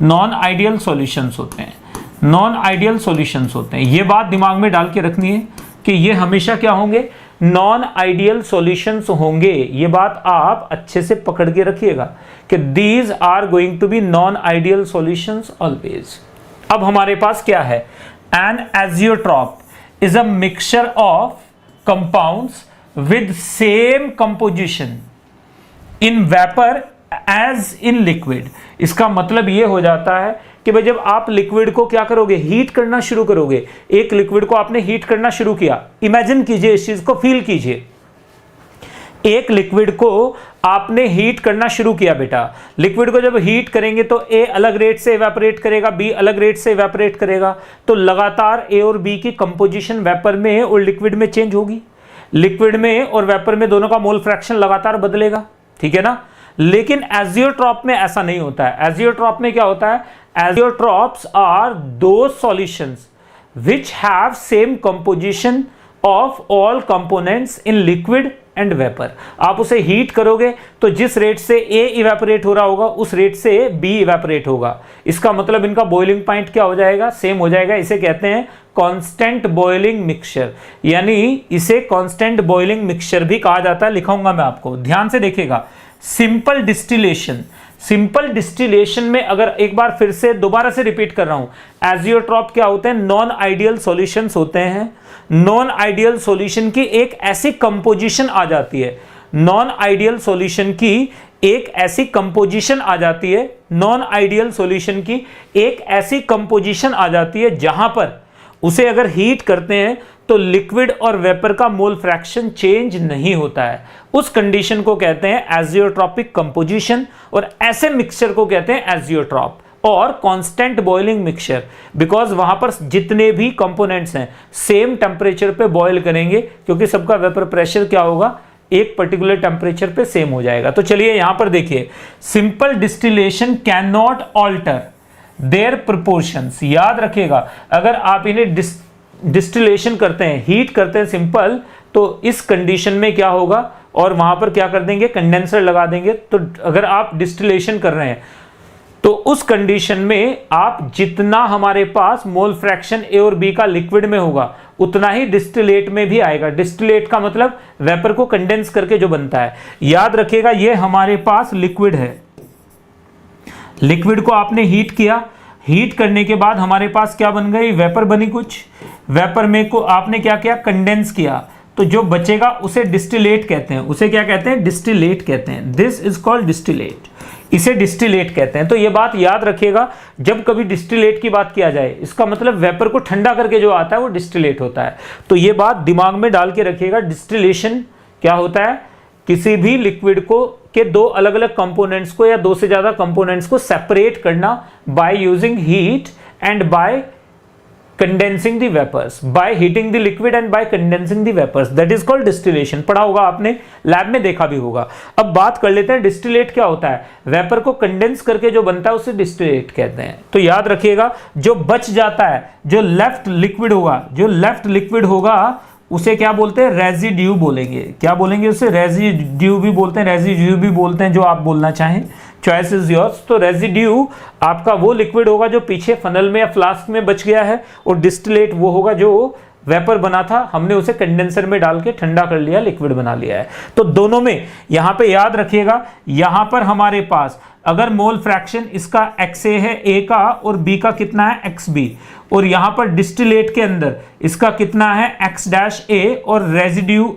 non ideal solutions होते हैं, नॉन आइडियल सॉल्यूशंस होते हैं। ये बात दिमाग में डाल के रखनी है कि ये हमेशा क्या होंगे, नॉन आइडियल सॉल्यूशंस होंगे। ये बात आप अच्छे से पकड़ के रखिएगा कि these are going to be non ideal solutions always. अब हमारे पास क्या है, an azeotrope is a mixture of compounds with same composition in vapour as in liquid. इसका मतलब ये हो जाता है कि भाई जब आप लिक्विड को क्या करोगे, हीट करना शुरू करोगे। एक लिक्विड को आपने हीट करना शुरू किया, इमेजिन कीजिए, इस चीज को फील कीजिए। एक लिक्विड को आपने हीट करना शुरू किया बेटा। लिक्विड को जब हीट करेंगे तो ए अलग रेट से इवेपोरेट करेगा, बी अलग रेट से इवेपोरेट करेगा, तो लगातार ए और बी की कंपोजिशन वेपर में और लिक्विड में चेंज होगी। लिक्विड में और वेपर में दोनों का मोल फ्रैक्शन लगातार बदलेगा, ठीक है ना। लेकिन एजियोट्रॉप में ऐसा नहीं होता है। एजियोट्रॉप में क्या होता है, azeotropes are those solutions which have same composition of all components in liquid and vapour. आप उसे हीट करोगे तो जिस रेट से ए इवेपोरेट हो रहा होगा उस रेट से बी इवेपोरेट होगा। इसका मतलब इनका बॉइलिंग पॉइंट क्या हो जाएगा, सेम हो जाएगा। इसे कहते हैं कांस्टेंट बॉइलिंग मिक्सचर, यानी इसे कांस्टेंट बॉइलिंग मिक्सचर भी कहा जाता है। लिखाऊंगा मैं आपको, ध्यान से देखिएगा। सिंपल डिस्टिलेशन, सिंपल डिस्टिलेशन में अगर एक बार फिर से दोबारा से रिपीट कर रहा हूं, एजियोट्रॉप क्या होते हैं, नॉन आइडियल सॉल्यूशंस होते हैं। नॉन आइडियल सॉल्यूशन की एक ऐसी कंपोजिशन आ जाती है, नॉन आइडियल सॉल्यूशन की एक ऐसी कंपोजिशन आ जाती है, नॉन आइडियल सॉल्यूशन की एक ऐसी कंपोजिशन आ जाती है जहां पर उसे अगर हीट करते हैं तो लिक्विड और वेपर का मोल फ्रैक्शन चेंज नहीं होता है। उस कंडीशन को कहते हैं एजियोट्रॉपिक कंपोजिशन, और ऐसे मिक्सचर को कहते हैं एजियोट्रॉप और कांस्टेंट बॉइलिंग मिक्सचर। बिकॉज वहां पर जितने भी कंपोनेंट्स हैं सेम टेम्परेचर पे बॉयल करेंगे, क्योंकि सबका वेपर प्रेशर क्या होगा, एक पर्टिकुलर टेम्परेचर पे सेम हो जाएगा। तो चलिए यहां पर देखिए, simple distillation can not alter their proportions. याद रखिएगा, अगर आप इन्हें डिस्टिलेशन करते हैं, हीट करते हैं सिंपल, तो इस कंडीशन में क्या होगा, और वहां पर क्या कर देंगे, कंडेंसर लगा देंगे। तो अगर आप डिस्टिलेशन कर रहे हैं तो उस कंडीशन में आप जितना हमारे पास मोल फ्रैक्शन ए और बी का लिक्विड में होगा उतना ही डिस्टिलेट में भी आएगा। डिस्टिलेट का मतलब वेपर को कंडेंस करके जो बनता है। याद रखिएगा, ये हमारे पास लिक्विड है, लिक्विड को आपने हीट किया, हीट करने के बाद हमारे पास क्या बन गई, वेपर बनी कुछ। वेपर में को आपने क्या किया, कंडेंस किया, तो जो बचेगा उसे डिस्टिलेट कहते हैं। उसे क्या कहते हैं, डिस्टिलेट कहते हैं। दिस इज कॉल्ड डिस्टिलेट, इसे डिस्टिलेट कहते हैं। तो ये बात याद रखिएगा, जब कभी डिस्टिलेट की बात किया जाए, इसका मतलब वेपर को ठंडा करके जो आता है वो डिस्टिलेट होता है। तो ये बात दिमाग में डाल के रखिएगा। डिस्टिलेशन क्या होता है, किसी भी लिक्विड को कि दो अलग अलग कंपोनेंट्स को या दो से ज्यादा कंपोनेंट्स को सेपरेट करना by using heat and by condensing the vapours, by heating the liquid and by condensing the vapours, that is called distillation. पढ़ा होगा आपने, लैब में देखा भी होगा। अब बात कर लेते हैं डिस्टिलेट क्या होता है। वेपर को कंडेंस करके जो बनता है उसे डिस्टिलेट कहते हैं। तो याद रखिएगा, जो बच जाता है, जो लेफ्ट लिक्विड होगा उसे क्या बोलते हैं, रेजिड्यू बोलेंगे। क्या बोलेंगे उसे, रेजिड्यू भी बोलते हैं, रेजिड्यू भी बोलते हैं, जो आप बोलना चाहें, चॉइस इज योर्स। तो रेजिड्यू आपका वो लिक्विड होगा जो पीछे फनल में या फ्लास्क में बच गया है, और डिस्टिलेट वो होगा जो वेपर बना था, हमने उसे कंडेंसर में डाल के ठंडा कर लिया, लिक्विड बना लिया है। तो दोनों में यहां पे याद रखिएगा, यहां पर हमारे पास अगर मोल फ्रैक्शन इसका XA है A का, और B का कितना है XB, और यहां पर डिस्टिलेट के अंदर इसका कितना है X-A और रेजिड्यू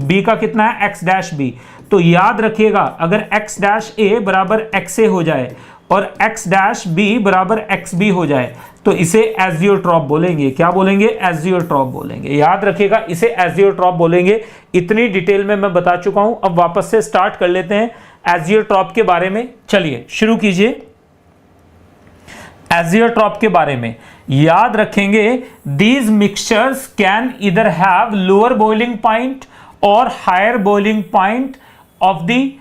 B का कितना है X-B। तो याद रखिएगा, अगर X-A बराबर XA हो जाए और X-B बराबर XB हो जाए तो इसे एजियोट्रॉप बोलेंगे। क्या बोलेंगे, एजियोट्रॉप बोलेंगे। याद रखिएगा, इसे एजियोट्रॉप बोलेंगे। इतनी डिटेल में मैं बता चुका हूं। अब वापस से स्टार्ट कर लेते हैं एजियोट्रॉप के बारे में। चलिए शुरू कीजिए एजियोट्रॉप के बारे में। याद रखेंगे, दीज मिक्सचर्स कैन इधर हैव लोअर बॉइलिंग पॉइंट और higher boiling point of the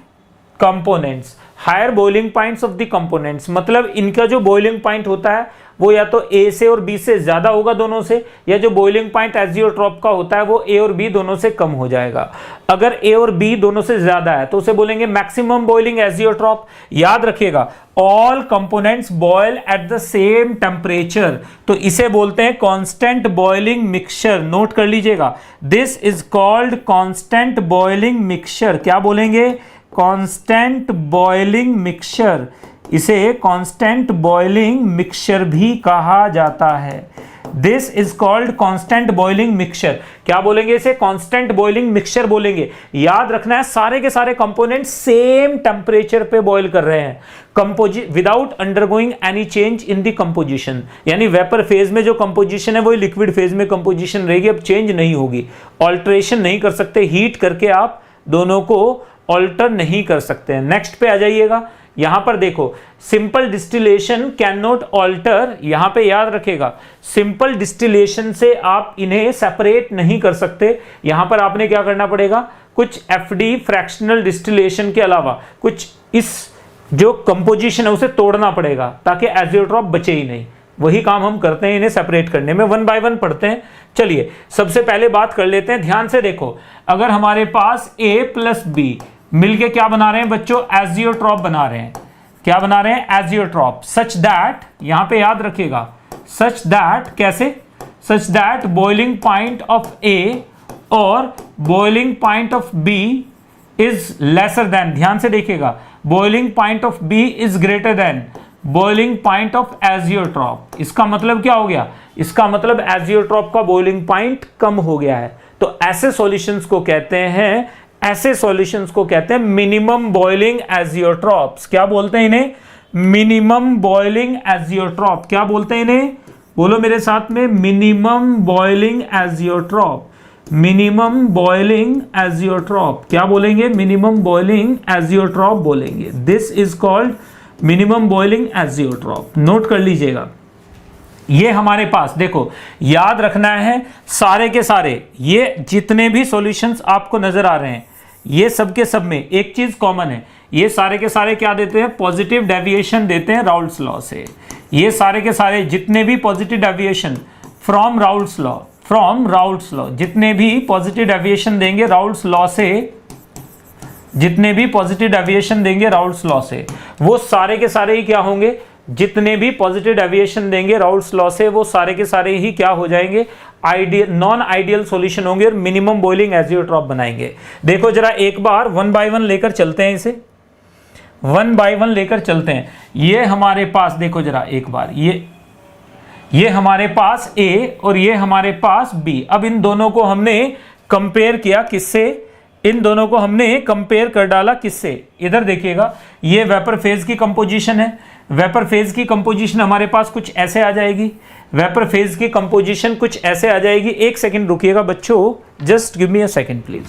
components. Higher boiling points of the components मतलब इनका जो बॉइलिंग पॉइंट होता है वो या तो A से और B से ज्यादा होगा दोनों से, या जो बॉइलिंग पॉइंट एजियोट्रॉप का होता है वो A और B दोनों से कम हो जाएगा। अगर A और B दोनों से ज्यादा है तो उसे बोलेंगे मैक्सिमम बॉइलिंग एजियोट्रॉप। याद रखिएगा, all components boil at the same temperature, तो इसे बोलते हैं कांस्टेंट बॉइलिंग मिक्सचर। नोट कर लीजिएगा, this is called constant boiling mixture. क्या बोलेंगे, कांस्टेंट बॉइलिंग मिक्सचर। इसे कांस्टेंट बॉइलिंग मिक्सचर भी कहा जाता है। This is called constant boiling mixture. क्या बोलेंगे इसे, कांस्टेंट बॉइलिंग मिक्सचर बोलेंगे। याद रखना है, सारे के सारे कंपोनेंट सेम टेम्परेचर पे बॉईल कर रहे हैं, without undergoing any change in the composition. यानी वेपर फेज में जो कंपोजिशन है वही लिक्विड फेज में कंपोजिशन रहेगी, अब चेंज नहीं होगी। ऑल्टरेशन नहीं कर सकते, हीट करके आप दोनों को ऑल्टर नहीं कर सकते हैं। नेक्स्ट पे आ जाइएगा। यहां पर देखो, simple distillation can not alter. यहां पे याद रखेगा, सिंपल डिस्टिलेशन से आप इन्हें सेपरेट नहीं कर सकते। यहां पर आपने क्या करना पड़ेगा, कुछ FD फ्रैक्शनल डिस्टिलेशन के अलावा कुछ इस जो कंपोजिशन है उसे तोड़ना पड़ेगा ताकि एजियोट्रॉप बचे ही नहीं। वही काम हम करते हैं इन्हें सेपरेट करने में। वन बाय वन पढ़ते हैं। चलिए सबसे पहले बात कर लेते हैं, ध्यान से देखो, अगर हमारे पास A प्लस B मिलके क्या बना रहे हैं बच्चों, एजियोट्रॉप बना रहे हैं। क्या बना रहे हैं, एजियोट्रॉप। सच दैट, यहां पे याद रखिएगा, सच दैट कैसे, such that boiling point of A और boiling point of B is lesser then. ध्यान से देखिएगा, boiling point of B is greater then boiling point of azeotrope. इसका मतलब क्या हो गया, इसका मतलब एजियोट्रॉप का बॉइलिंग पॉइंट कम हो गया है। तो ऐसे सॉल्यूशंस को कहते हैं, ऐसे सॉल्यूशंस को कहते हैं मिनिमम बॉइलिंग एजियोट्रॉप्स। क्या बोलते हैं इन्हें, मिनिमम बॉइलिंग एजियोट्रॉप। क्या बोलते हैं इन्हें, बोलो मेरे साथ में, minimum boiling azeotrope. Minimum boiling azeotrope क्या बोलेंगे, मिनिमम बॉइलिंग एजियोट्रॉप बोलेंगे। This is called minimum boiling azeotrope. Note कर लीजिएगा। ये हमारे पास देखो, याद रखना है, सारे के सारे ये जितने भी सॉल्यूशंस आपको नजर आ रहे हैं, ये सब के सब में एक चीज कॉमन है, ये सारे के सारे क्या देते हैं, पॉजिटिव डेविएशन देते हैं राउल्ट्स लॉ से। ये सारे के सारे जितने भी positive deviation from Raoult's law, from Raoult's law, जितने भी पॉजिटिव डेविएशन देंगे राउल्ट्स लॉ से, जितने भी पॉजिटिव डेविएशन देंगे राउल्ट्स लॉ से, वो सारे के सारे ही क्या होंगे, जितने भी पॉजिटिव डेविएशन देंगे राउल्ट्स लॉ से, वो सारे के सारे ही क्या हो जाएंगे, आइडियल, नॉन आइडियल सॉल्यूशन होंगे और मिनिमम बॉइलिंग एजियोट्रॉप बनाएंगे। देखो जरा एक बार वन बाय वन लेकर चलते हैं, इसे वन बाय वन लेकर चलते हैं। ये हमारे पास देखो जरा एक बार, ये हमारे पास A और ये हमारे पास B। अब इन दोनों को हमने कंपेयर किया किससे, इन दोनों को हमने कंपेयर कर डाला किससे, इधर देखिएगा, ये वेपर फेज की कंपोजिशन है। वेपर फेज की कंपोजिशन हमारे पास कुछ ऐसे आ जाएगी, वेपर फेज की कंपोजिशन कुछ ऐसे आ जाएगी। एक सेकंड रुकिएगा बच्चों, just give me a second please.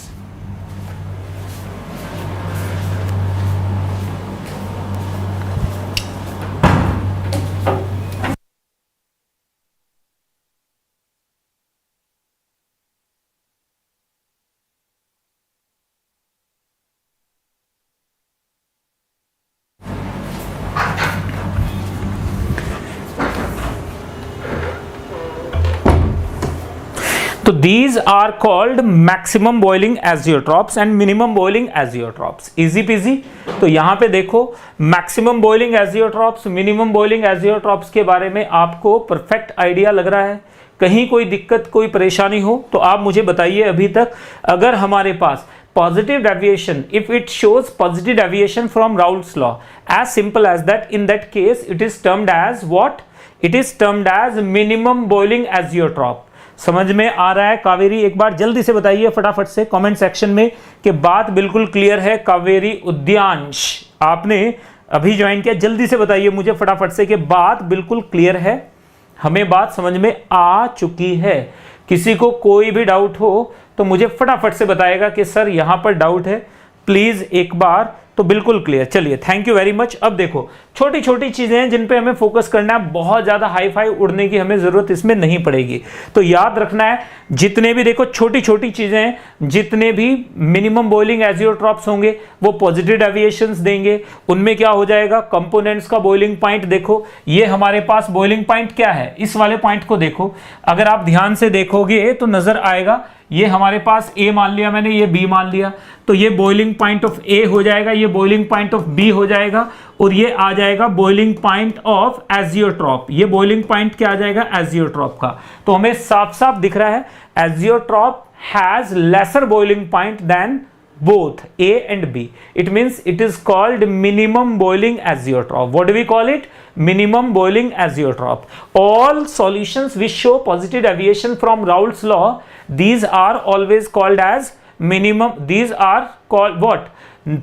तो these are called maximum boiling azeotrophs and minimum boiling azeotrophs. Easy peasy. तो यहाँ पे देखो maximum boiling azeotrophs, minimum boiling azeotrophs के बारे में आपको परफेक्ट आइडिया लग रहा है। कहीं कोई दिक्कत कोई परेशानी हो तो आप मुझे बताइए। अभी तक अगर हमारे पास positive deviation, if it shows positive deviation from Raoult's law, as simple as that, in that case it is termed as what? It is termed as minimum boiling azeotroph. समझ में आ रहा है कावेरी? एक बार जल्दी से बताइए फटाफट से कमेंट सेक्शन में कि बात बिल्कुल क्लियर है। कावेरी उद्यांश, आपने अभी ज्वाइन किया, जल्दी से बताइए मुझे फटाफट से कि बात बिल्कुल क्लियर है, हमें बात समझ में आ चुकी है। किसी को कोई भी डाउट हो तो मुझे फटाफट से बताएगा कि सर यहां पर डाउट है, प्लीज एक बार। तो बिल्कुल क्लियर। चलिए, थैंक यू वेरी मच। अब देखो छोटी छोटी चीजें हैं जिन पे हमें फोकस करना है, बहुत ज्यादा हाई फाई उड़ने की हमें जरूरत इसमें नहीं पड़ेगी। तो याद रखना है जितने भी देखो छोटी छोटी चीजें हैं, जितने भी मिनिमम बॉइलिंग एजियोट्रॉप्स होंगे वो पॉजिटिव डेविएशंस देंगे। उनमें क्या हो जाएगा, कंपोनेंट्स का बॉइलिंग पॉइंट देखो, ये हमारे पास बॉइलिंग पॉइंट क्या है, इस वाले पॉइंट को देखो। अगर आप ध्यान से देखोगे तो नजर आएगा ये हमारे पास A मान लिया मैंने, ये B मान लिया, तो ये बॉइलिंग पॉइंट ऑफ A हो जाएगा, ये बॉइलिंग पॉइंट ऑफ B हो जाएगा, और ये आ जाएगा बॉइलिंग पॉइंट ऑफ एजियोट्रॉप। ये बॉइलिंग पॉइंट क्या आ जाएगा, एजियोट्रॉप का। तो हमें साफ साफ दिख रहा है azeotrope has lesser boiling point than both A and B. It means it is called minimum boiling azeotrope. What do we call it? Minimum boiling azeotrope. All solutions which show positive deviation from Raoult's law, these are always called as minimum. These are called what?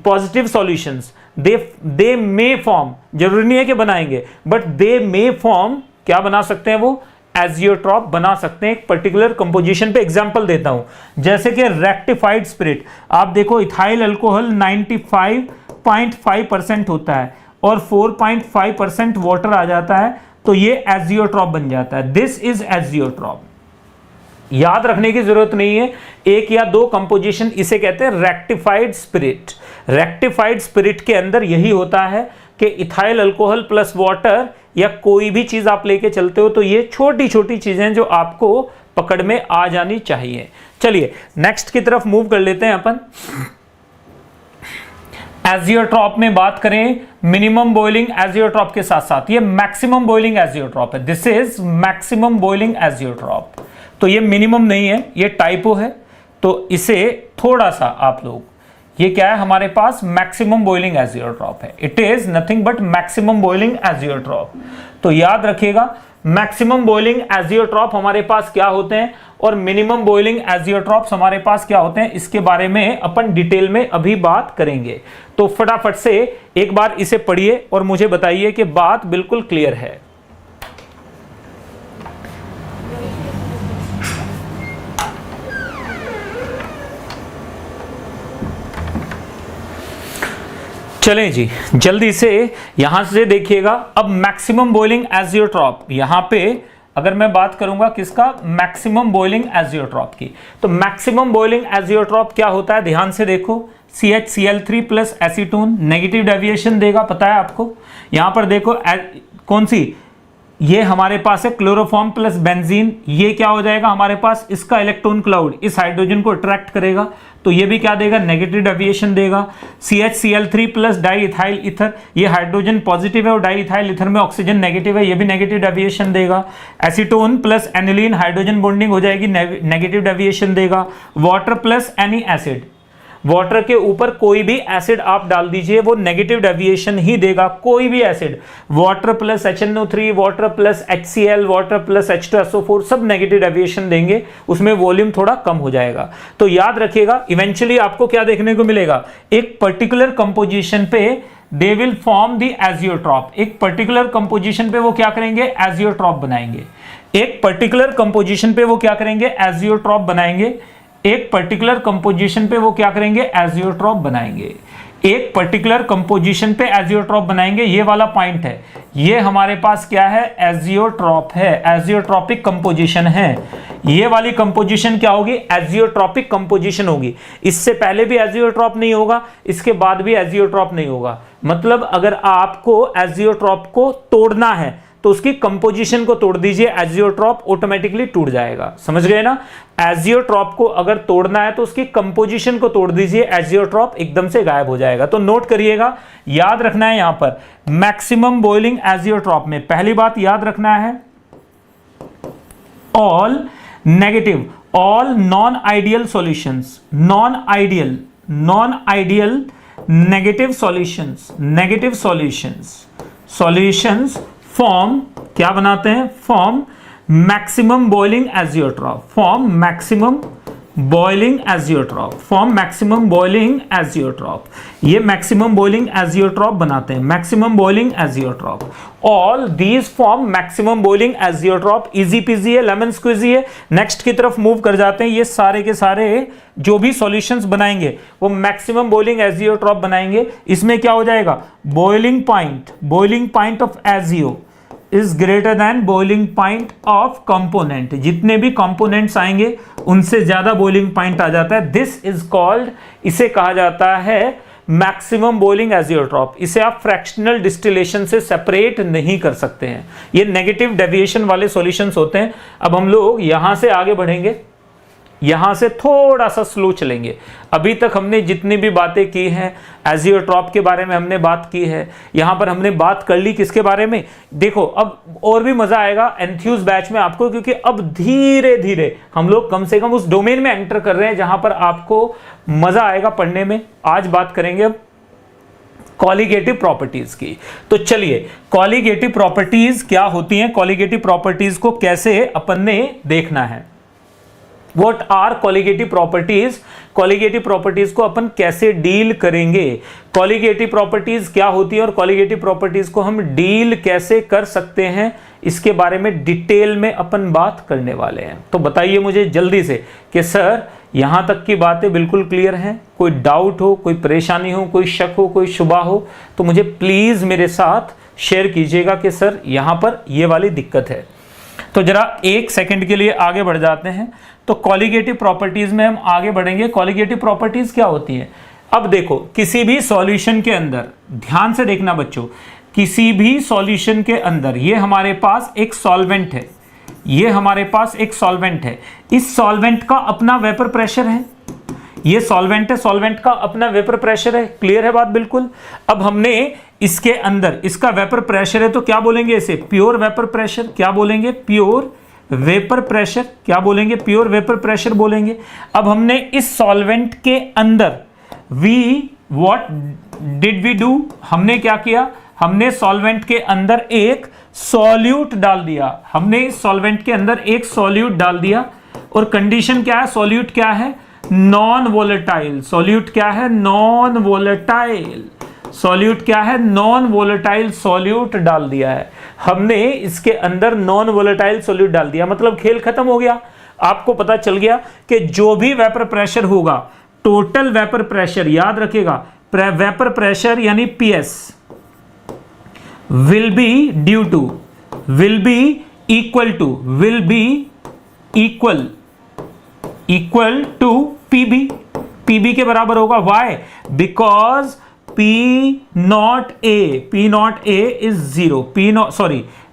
Positive solutions. They may form, जरूरी नहीं है कि बनाएंगे, but they may form, क्या बना सकते हैं वो, एजियोट्रॉप बना सकते हैं एक पर्टिकुलर कंपोजिशन पे। एग्जांपल देता हूं, जैसे कि रेक्टिफाइड स्पिरिट, आप देखो इथाइल अल्कोहल 95.5% होता है और 4.5% वाटर आ जाता है, तो ये एजियोट्रॉप बन जाता है। This is azeotrope. याद रखने की जरूरत नहीं है, एक या दो कंपोजिशन, इसे कहते हैं रेक्टिफाइड स्पिरिट। रेक्टिफाइड स्पिरिट के अंदर यही होता है कि इथाइल अल्कोहल प्लस वाटर या कोई भी चीज आप लेके चलते हो, तो ये छोटी छोटी चीजें जो आपको पकड़ में आ जानी चाहिए। चलिए नेक्स्ट की तरफ मूव कर लेते हैं अपन। एजियोट्रॉप में बात करें, मिनिमम बॉइलिंग एजियोट्रॉप के साथ साथ ये मैक्सिमम बॉइलिंग एजियोट्रॉप है। This is maximum boiling azeotrope. तो ये मिनिमम नहीं है, ये टाइपो है, तो इसे थोड़ा सा आप लोग, ये क्या है हमारे पास, मैक्सिमम बॉइलिंग एजियोट्रॉप है। It is nothing but maximum boiling azeotrope. तो याद रखिएगा मैक्सिमम बॉइलिंग एजियोट्रॉप हमारे पास क्या होते हैं और मिनिमम बॉइलिंग एजियोट्रॉप्स हमारे पास क्या होते हैं, इसके बारे में अपन डिटेल में अभी बात करेंगे। तो फटाफट से एक बार इसे पढ़िए और मुझे बताइए कि बात बिल्कुल क्लियर है। चलें जी, जल्दी से यहां से देखिएगा। अब मैक्सिमम बॉइलिंग एजियोट्रॉप, यहां पे अगर मैं बात करूंगा किसका, मैक्सिमम बॉइलिंग एजियोट्रॉप की, तो मैक्सिमम बॉइलिंग एजियोट्रॉप क्या होता है, ध्यान से देखो। CHCl3 plus acetone negative deviation देगा, पता है आपको। यहां पर देखो कौन सी, ये हमारे पास है क्लोरोफॉर्म प्लस बेंजीन, ये क्या हो जाएगा हमारे पास, इसका इलेक्ट्रॉन क्लाउड इस हाइड्रोजन को अट्रैक्ट करेगा, तो ये भी क्या देगा, नेगेटिव डेविएशन देगा। CHCl3 plus di ethyl ether, ये हाइड्रोजन पॉजिटिव है और डाई इथाइल ईथर में ऑक्सीजन नेगेटिव है, ये भी नेगेटिव डेविएशन देगा। Acetone plus aniline, hydrogen bonding हो जाएगी, नेगेटिव डेविएशन देगा। Water plus any acid, water के ऊपर कोई भी एसिड आप डाल दीजिए वो नेगेटिव डेविएशन ही देगा, कोई भी acid. Water plus HNO3, water plus HCl, water plus H2SO4 सब नेगेटिव डेविएशन देंगे, उसमें वॉल्यूम थोड़ा कम हो जाएगा। तो याद रखिएगा इवेंचुअली आपको क्या देखने को मिलेगा, एक पर्टिकुलर कंपोजिशन पे they will form the azeotrope. एक पर्टिकुलर कंपोजिशन पे वो क्या करेंगे, एजियोट्रॉप बनाएंगे। एक पर्टिकुलर कंपोजिशन पे वो क्या करेंगे, एजियोट्रॉप बनाएंगे। एक पर्टिकुलर कंपोजिशन पे वो क्या करेंगे, एजियोट्रॉप बनाएंगे। एक पर्टिकुलर कंपोजिशन पे एजियोट्रॉप बनाएंगे, ये वाला पॉइंट है। ये हमारे पास क्या है, एजियोट्रॉप है, एजियोट्रॉपिक कंपोजिशन है। ये वाली कंपोजिशन क्या होगी, एजियोट्रॉपिक कंपोजिशन होगी। इससे पहले भी एजियोट्रॉप नहीं होगा, इसके बाद भी एजियोट्रॉप नहीं होगा। मतलब अगर आपको एजियोट्रॉप को तोड़ना है तो उसकी कंपोजिशन को तोड़ दीजिए, एजियोट्रॉप ऑटोमेटिकली टूट जाएगा। समझ गए ना? एजियोट्रॉप को अगर तोड़ना है तो उसकी कंपोजिशन को तोड़ दीजिए, एजियोट्रॉप एकदम से गायब हो जाएगा। तो नोट करिएगा, याद रखना है यहां पर मैक्सिमम बॉइलिंग एजियोट्रॉप में पहली बात याद रखना है, all negative, all non ideal solutions, non ideal negative solutions form क्या बनाते हैं, form maximum boiling azeotrope, form maximum boiling azeotrope. ये मैक्सिमम बॉइलिंग एजियोट्रॉप बनाते हैं, maximum boiling azeotrope. All these form maximum boiling azeotrope. Easy PG है, lemon squeezy है। Next की तरफ मूव कर जाते हैं। ये सारे के सारे जो भी सॉल्यूशंस बनाएंगे वो मैक्सिमम बॉइलिंग एजियोट्रॉप बनाएंगे। इसमें क्या हो जाएगा, boiling point of AJIO is greater then boiling point of component. जितने भी कंपोनेंट्स आएंगे उनसे ज्यादा बॉइलिंग पॉइंट आ जाता है। दिस इज कॉल्ड, इसे कहा जाता है मैक्सिमम बॉइलिंग एजियोट्रॉप। इसे आप फ्रैक्शनल डिस्टिलेशन से सेपरेट नहीं कर सकते हैं। ये नेगेटिव डेविएशन वाले सॉल्यूशंस होते हैं। अब हम लोग यहां से आगे बढ़ेंगे, यहां से थोड़ा सा स्लो चलेंगे। अभी तक हमने जितनी भी बातें की हैं, एजियोट्रॉप के बारे में हमने बात की है, यहां पर हमने बात कर ली किसके बारे में, देखो अब और भी मजा आएगा एंथ्यूज बैच में आपको, क्योंकि अब धीरे धीरे हम लोग कम से कम उस डोमेन में एंटर कर रहे हैं जहां पर आपको मजा आएगा पढ़ने में। आज बात करेंगे अब कॉलिगेटिव प्रॉपर्टीज की। तो चलिए, कॉलिगेटिव प्रॉपर्टीज क्या होती हैं, कॉलिगेटिव प्रॉपर्टीज को कैसे अपन ने देखना है। What are colligative properties? Colligative properties को अपन कैसे डील करेंगे, कॉलिगेटिव प्रॉपर्टीज क्या होती है और कॉलिगेटिव प्रॉपर्टीज को हम डील कैसे कर सकते हैं, इसके बारे में डिटेल में अपन बात करने वाले हैं। तो बताइए मुझे जल्दी से कि सर यहां तक की बातें बिल्कुल क्लियर हैं, कोई डाउट हो, कोई परेशानी हो, कोई शक हो, कोई शुबा हो तो मुझे प्लीज मेरे साथ शेयर कीजिएगा कि सर यहां पर ये वाली दिक्कत है। तो जरा एक सेकंड के लिए आगे बढ़ जाते हैं। तो कॉलिगेटिव प्रॉपर्टीज में हम आगे बढ़ेंगे। कॉलिगेटिव प्रॉपर्टीज क्या होती हैं? अब देखो, किसी भी सॉल्यूशन के अंदर, ध्यान से देखना बच्चों, किसी भी सॉल्यूशन के अंदर ये हमारे पास एक सॉल्वेंट है, ये हमारे पास एक सॉल्वेंट है। इस सॉल्वेंट का अपना वेपर प्रेशर है, ये सॉल्वेंट है, सॉल्वेंट का अपना वेपर प्रेशर है। क्लियर है बात बिल्कुल? अब हमने इसके अंदर इसका वेपर प्रेशर है तो क्या बोलेंगे इसे, प्योर वेपर प्रेशर। क्या बोलेंगे, प्योर वेपर प्रेशर। क्या बोलेंगे, प्योर वेपर प्रेशर बोलेंगे। अब हमने इस सॉल्वेंट के अंदर व्हाट डिड वी डू, हमने क्या किया, हमने सॉल्वेंट के अंदर एक सॉल्यूट डाल दिया, हमने इस सॉल्वेंट के अंदर एक सॉल्यूट डाल दिया। और कंडीशन क्या है, सॉल्यूट क्या है, नॉन वोलेटाइल। सॉल्यूट क्या है, नॉन वोलेटाइल। सॉल्यूट क्या है, नॉन वोलेटाइल सॉल्यूट डाल दिया है हमने इसके अंदर, नॉन वोलेटाइल सॉल्यूट डाल दिया। मतलब खेल खत्म हो गया। आपको पता चल गया कि जो भी वेपर प्रेशर होगा, टोटल वेपर प्रेशर, याद रखिएगा वेपर प्रेशर यानी PS will be due to, will be equal to PB. PB के बराबर होगा। Why, because P not A is zero,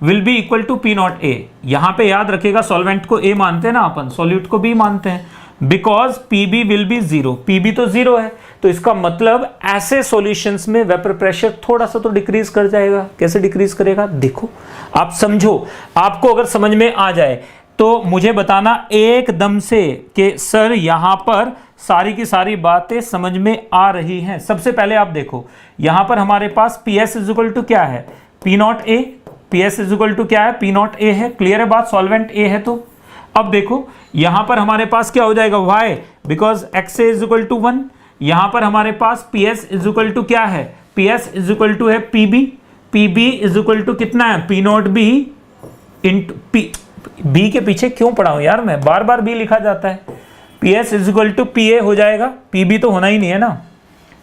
will be equal to P not A। यहां पे याद रखिएगा सॉल्वेंट को A मानते हैं ना अपन, सॉल्यूट को B मानते हैं, because PB will be zero, PB तो जीरो है। तो इसका मतलब ऐसे सॉल्यूशंस में वेपर प्रेशर थोड़ा सा तो डिक्रीज कर जाएगा। कैसे डिक्रीज करेगा, देखो आप समझो, आपको अगर समझ में आ जाए तो मुझे बताना एकदम से कि सर यहां पर सारी की सारी बातें समझ में आ रही हैं। सबसे पहले आप देखो, यहां पर हमारे पास PS इज इक्वल टू क्या है, P not A। PS is equal to क्या है, P नॉट A है। क्लियर है बात, सॉल्वेंट A है। तो अब देखो यहां पर हमारे पास क्या हो जाएगा, why, because XA is equal to 1। यहां पर हमारे पास PS इज इक्वल टू क्या है, PS इज इक्वल टू है PB। PB is equal to कितना है, P not B into P। B के पीछे क्यों पढ़ा हूं यार मैं, बार बार बी लिखा जाता है। PS is equal to PA हो जाएगा, PB तो होना ही नहीं है ना,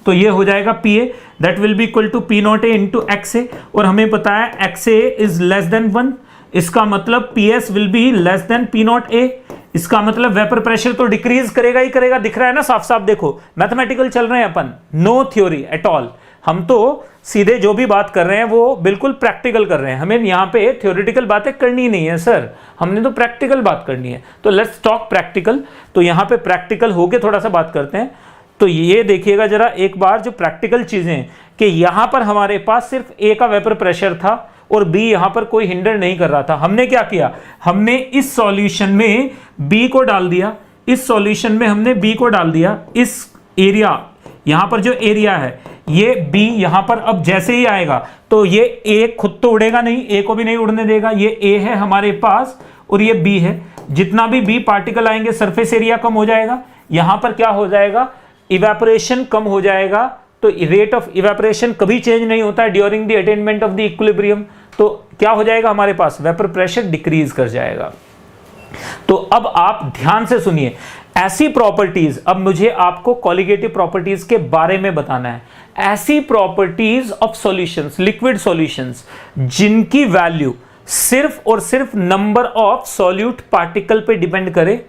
तो ये हो जाएगा PA, that will be equal to P not A into XA। और हमें पता है XA इज लेस देन 1, इसका मतलब PS will be less than P not A। इसका मतलब वेपर प्रेशर तो डिक्रीज करेगा ही करेगा, दिख रहा है ना साफ साफ। देखो मैथमेटिकल चल रहे हैं अपन, नो थ्योरी एट ऑल। हम तो सीधे जो भी बात कर रहे हैं वो बिल्कुल प्रैक्टिकल कर रहे हैं, हमें यहाँ पे थ्योरेटिकल बातें करनी नहीं है सर, हमने तो प्रैक्टिकल बात करनी है। तो लेट्स टॉक प्रैक्टिकल। तो यहाँ पे प्रैक्टिकल होके थोड़ा सा बात करते हैं। तो ये देखिएगा जरा एक बार जो प्रैक्टिकल चीजें, कि यहाँ पर हमारे पास सिर्फ ए का वेपर प्रेशर था और बी यहाँ पर कोई हिंडर नहीं कर रहा था। हमने क्या किया, हमने इस सॉल्यूशन में बी को डाल दिया, इस सॉल्यूशन में हमने बी को डाल दिया। इस एरिया, यहाँ पर जो एरिया है ये बी, यहाँ पर अब जैसे ही आएगा तो ये ए खुद तो उड़ेगा नहीं, ए को भी नहीं उड़ने देगा। ये ए है हमारे पास और ये बी है। जितना भी बी पार्टिकल आएंगे सरफेस एरिया कम हो जाएगा। यहाँ पर क्या हो जाएगा, इवेपोरेशन कम हो जाएगा। तो रेट ऑफ इवेपोरेशन कभी चेंज नहीं होता है during the attainment of the equilibrium. तो क्या हो जाएगा हमारे पास, वेपर प्रेशर डिक्रीज कर जाएगा। तो अब आप ध्यान से सुनिए, ऐसी प्रॉपर्टीज, अब मुझे आपको कॉलिगेटिव प्रॉपर्टीज के बारे में बताना है। ऐसी properties of solutions, liquid solutions, जिनकी वैल्यू सिर्फ और सिर्फ नंबर ऑफ सॉल्यूट पार्टिकल पे डिपेंड करे,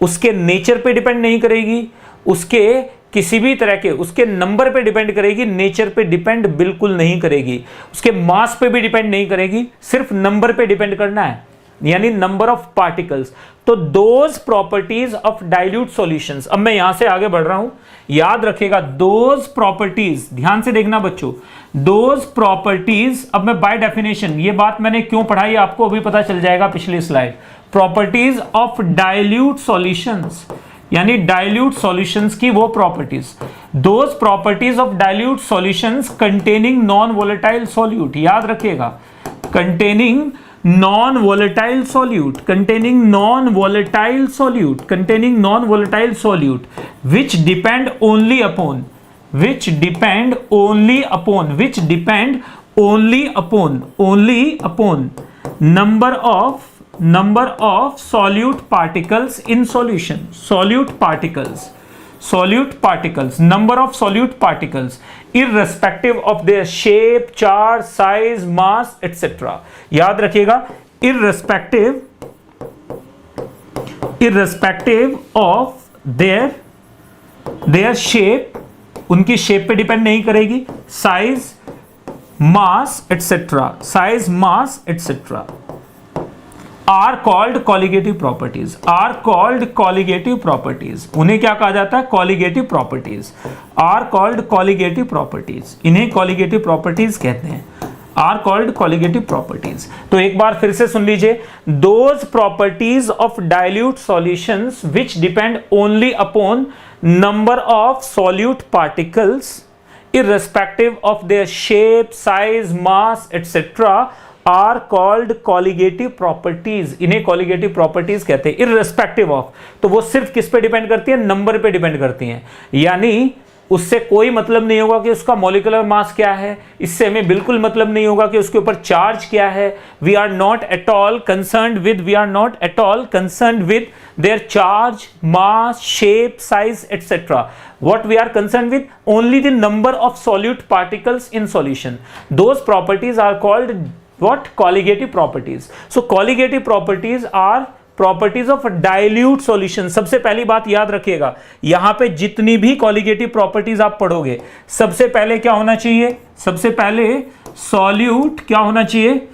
उसके नेचर पे डिपेंड नहीं करेगी, उसके किसी भी तरह के उसके नंबर पे डिपेंड करेगी, नेचर पे डिपेंड बिल्कुल नहीं करेगी, उसके मास पे भी डिपेंड नहीं करेगी, सिर्फ नंबर पे डिपेंड करना है, यानी नंबर ऑफ पार्टिकल्स। तो those properties of dilute solutions, अब मैं यहां से आगे बढ़ रहा हूं, याद रखिएगा दोज प्रॉपर्टीज, ध्यान से देखना बच्चों, दोज प्रॉपर्टीज। अब मैं बाय डेफिनेशन, ये बात मैंने क्यों पढ़ाई आपको अभी पता चल जाएगा पिछली slide. Properties of dilute solutions, यानी डाइल्यूट सॉल्यूशंस की वो properties, those properties of dilute solutions containing non volatile solute, याद रखिएगा, containing non volatile solute, containing non volatile solute, containing non volatile solute, which depend only upon, which depend only upon, which depend only upon, only upon number of solute particles in solution, solute particles, number of solute particles irrespective of their shape, charge, size, mass, etc. याद रखिएगा, irrespective of their shape, उनकी shape पे depend नहीं करेगी, size, mass, etc. Size, mass, etc. are called colligative properties, are called colligative properties। उन्हें क्या कहा जाता है, colligative properties, are called colligative properties, इन्हें colligative properties कहते हैं, are called colligative properties। तो एक बार फिर से सुन लीजिए, those properties of dilute solutions which depend only upon number of solute particles irrespective of their shape, size, mass, etc. Are called colligative properties, इन्हें colligative properties कहते हैं। इररिस्पेक्टिव ऑफ, तो वो सिर्फ किस पे डिपेंड करती है, नंबर पे डिपेंड करती हैं, यानी उससे कोई मतलब नहीं होगा कि उसका मॉलिक्यूलर मास क्या है, इससे हमें बिल्कुल मतलब नहीं होगा कि उसके ऊपर चार्ज क्या है। We are not at all concerned with their charge, mass, shape, size, etcetera. What we are concerned with only the number of solute particles in solution. Those properties are called what? Colligative properties. So colligative properties are properties of dilute solution. सबसे पहली बात याद रखिएगा, यहां पे जितनी भी colligative properties आप पढ़ोगे, सबसे पहले क्या होना चाहिए, सबसे पहले solute क्या होना चाहिए,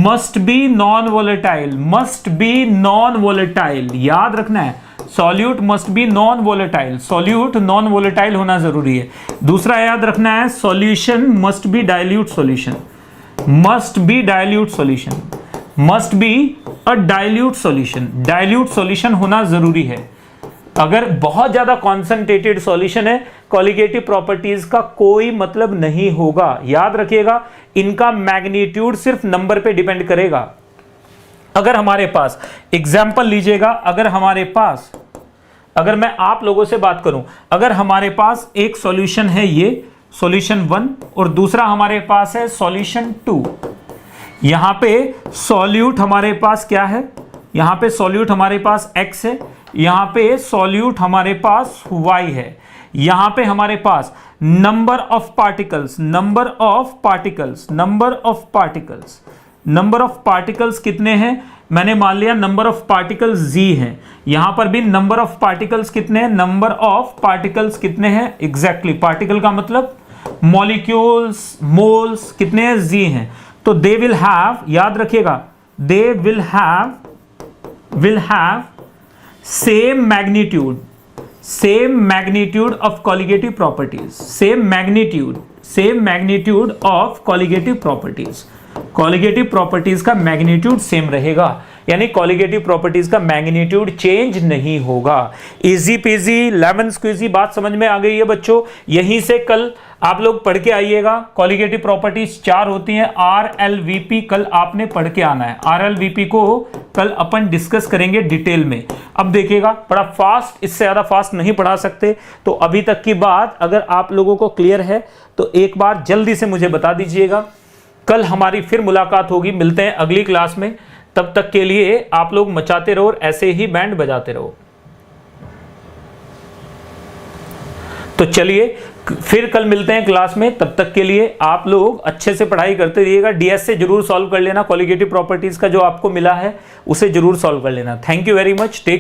must be non volatile, must be non volatile, याद रखना है, solute must be non volatile, solute non volatile होना जरूरी है। दूसरा याद रखना है, solution must be dilute solution, must be dilute solution, must be a dilute solution, dilute solution होना जरूरी है। अगर बहुत ज्यादा कॉन्सेंट्रेटेड सॉल्यूशन है, कॉलिगेटिव प्रॉपर्टीज का कोई मतलब नहीं होगा। याद रखिएगा, इनका मैग्नीट्यूड सिर्फ नंबर पे डिपेंड करेगा। अगर हमारे पास एग्जाम्पल लीजिएगा, अगर मैं आप लोगों से बात करूं, अगर हमारे पास एक सॉल्यूशन है, ये सॉल्यूशन 1 और दूसरा हमारे पास है सॉल्यूशन 2। यहां पे सॉल्यूट हमारे पास क्या है, यहां पे सॉल्यूट हमारे पास x है, यहां पे सॉल्यूट हमारे पास y है, यहां पे हमारे पास नंबर ऑफ पार्टिकल्स कितने हैं, मैंने मान लिया नंबर ऑफ पार्टिकल्स z हैं, यहां पर भी नंबर ऑफ पार्टिकल्स कितने हैं, नंबर ऑफ पार्टिकल्स कितने हैं, एग्जैक्टली पार्टिकल का मतलब मॉलिक्यूल्स, मोल्स कितने हैं, z हैं। तो दे विल हैव, याद रखिएगा, they will have same magnitude of colligative properties, same magnitude of colligative properties. Colligative properties का मैग्नीट्यूड सेम रहेगा, यानी कॉलिगेटिव प्रॉपर्टीज का मैग्नीट्यूड चेंज नहीं होगा। इजी पीजी लेमन स्क्वीजी बात समझ में आ गई है बच्चों। यहीं से कल आप लोग पढ़ के आइएगा। कॉलिगेटिव प्रॉपर्टीज 4 होती हैं, RLVP कल आपने पढ़ के आना है। RLVP को कल अपन डिस्कस करेंगे डिटेल में। अब देखिएगा, बड़ा फास्ट, इससे ज्यादा फास्ट नहीं पढ़ा सकते। तो अभी तक की बात अगर आप लोगों को क्लियर है तो एक बार जल्दी से मुझे बता दीजिएगा। कल हमारी फिर मुलाकात होगी, मिलते हैं अगली क्लास में। तब तक के लिए आप लोग मचाते रहो और ऐसे ही बैंड बजाते रहो। तो चलिए फिर कल मिलते हैं क्लास में। तब तक के लिए आप लोग अच्छे से पढ़ाई करते रहिएगा। DS से जरूर सॉल्व कर लेना, कॉलिगेटिव प्रॉपर्टीज का जो आपको मिला है उसे जरूर सॉल्व कर लेना। Thank you very much, take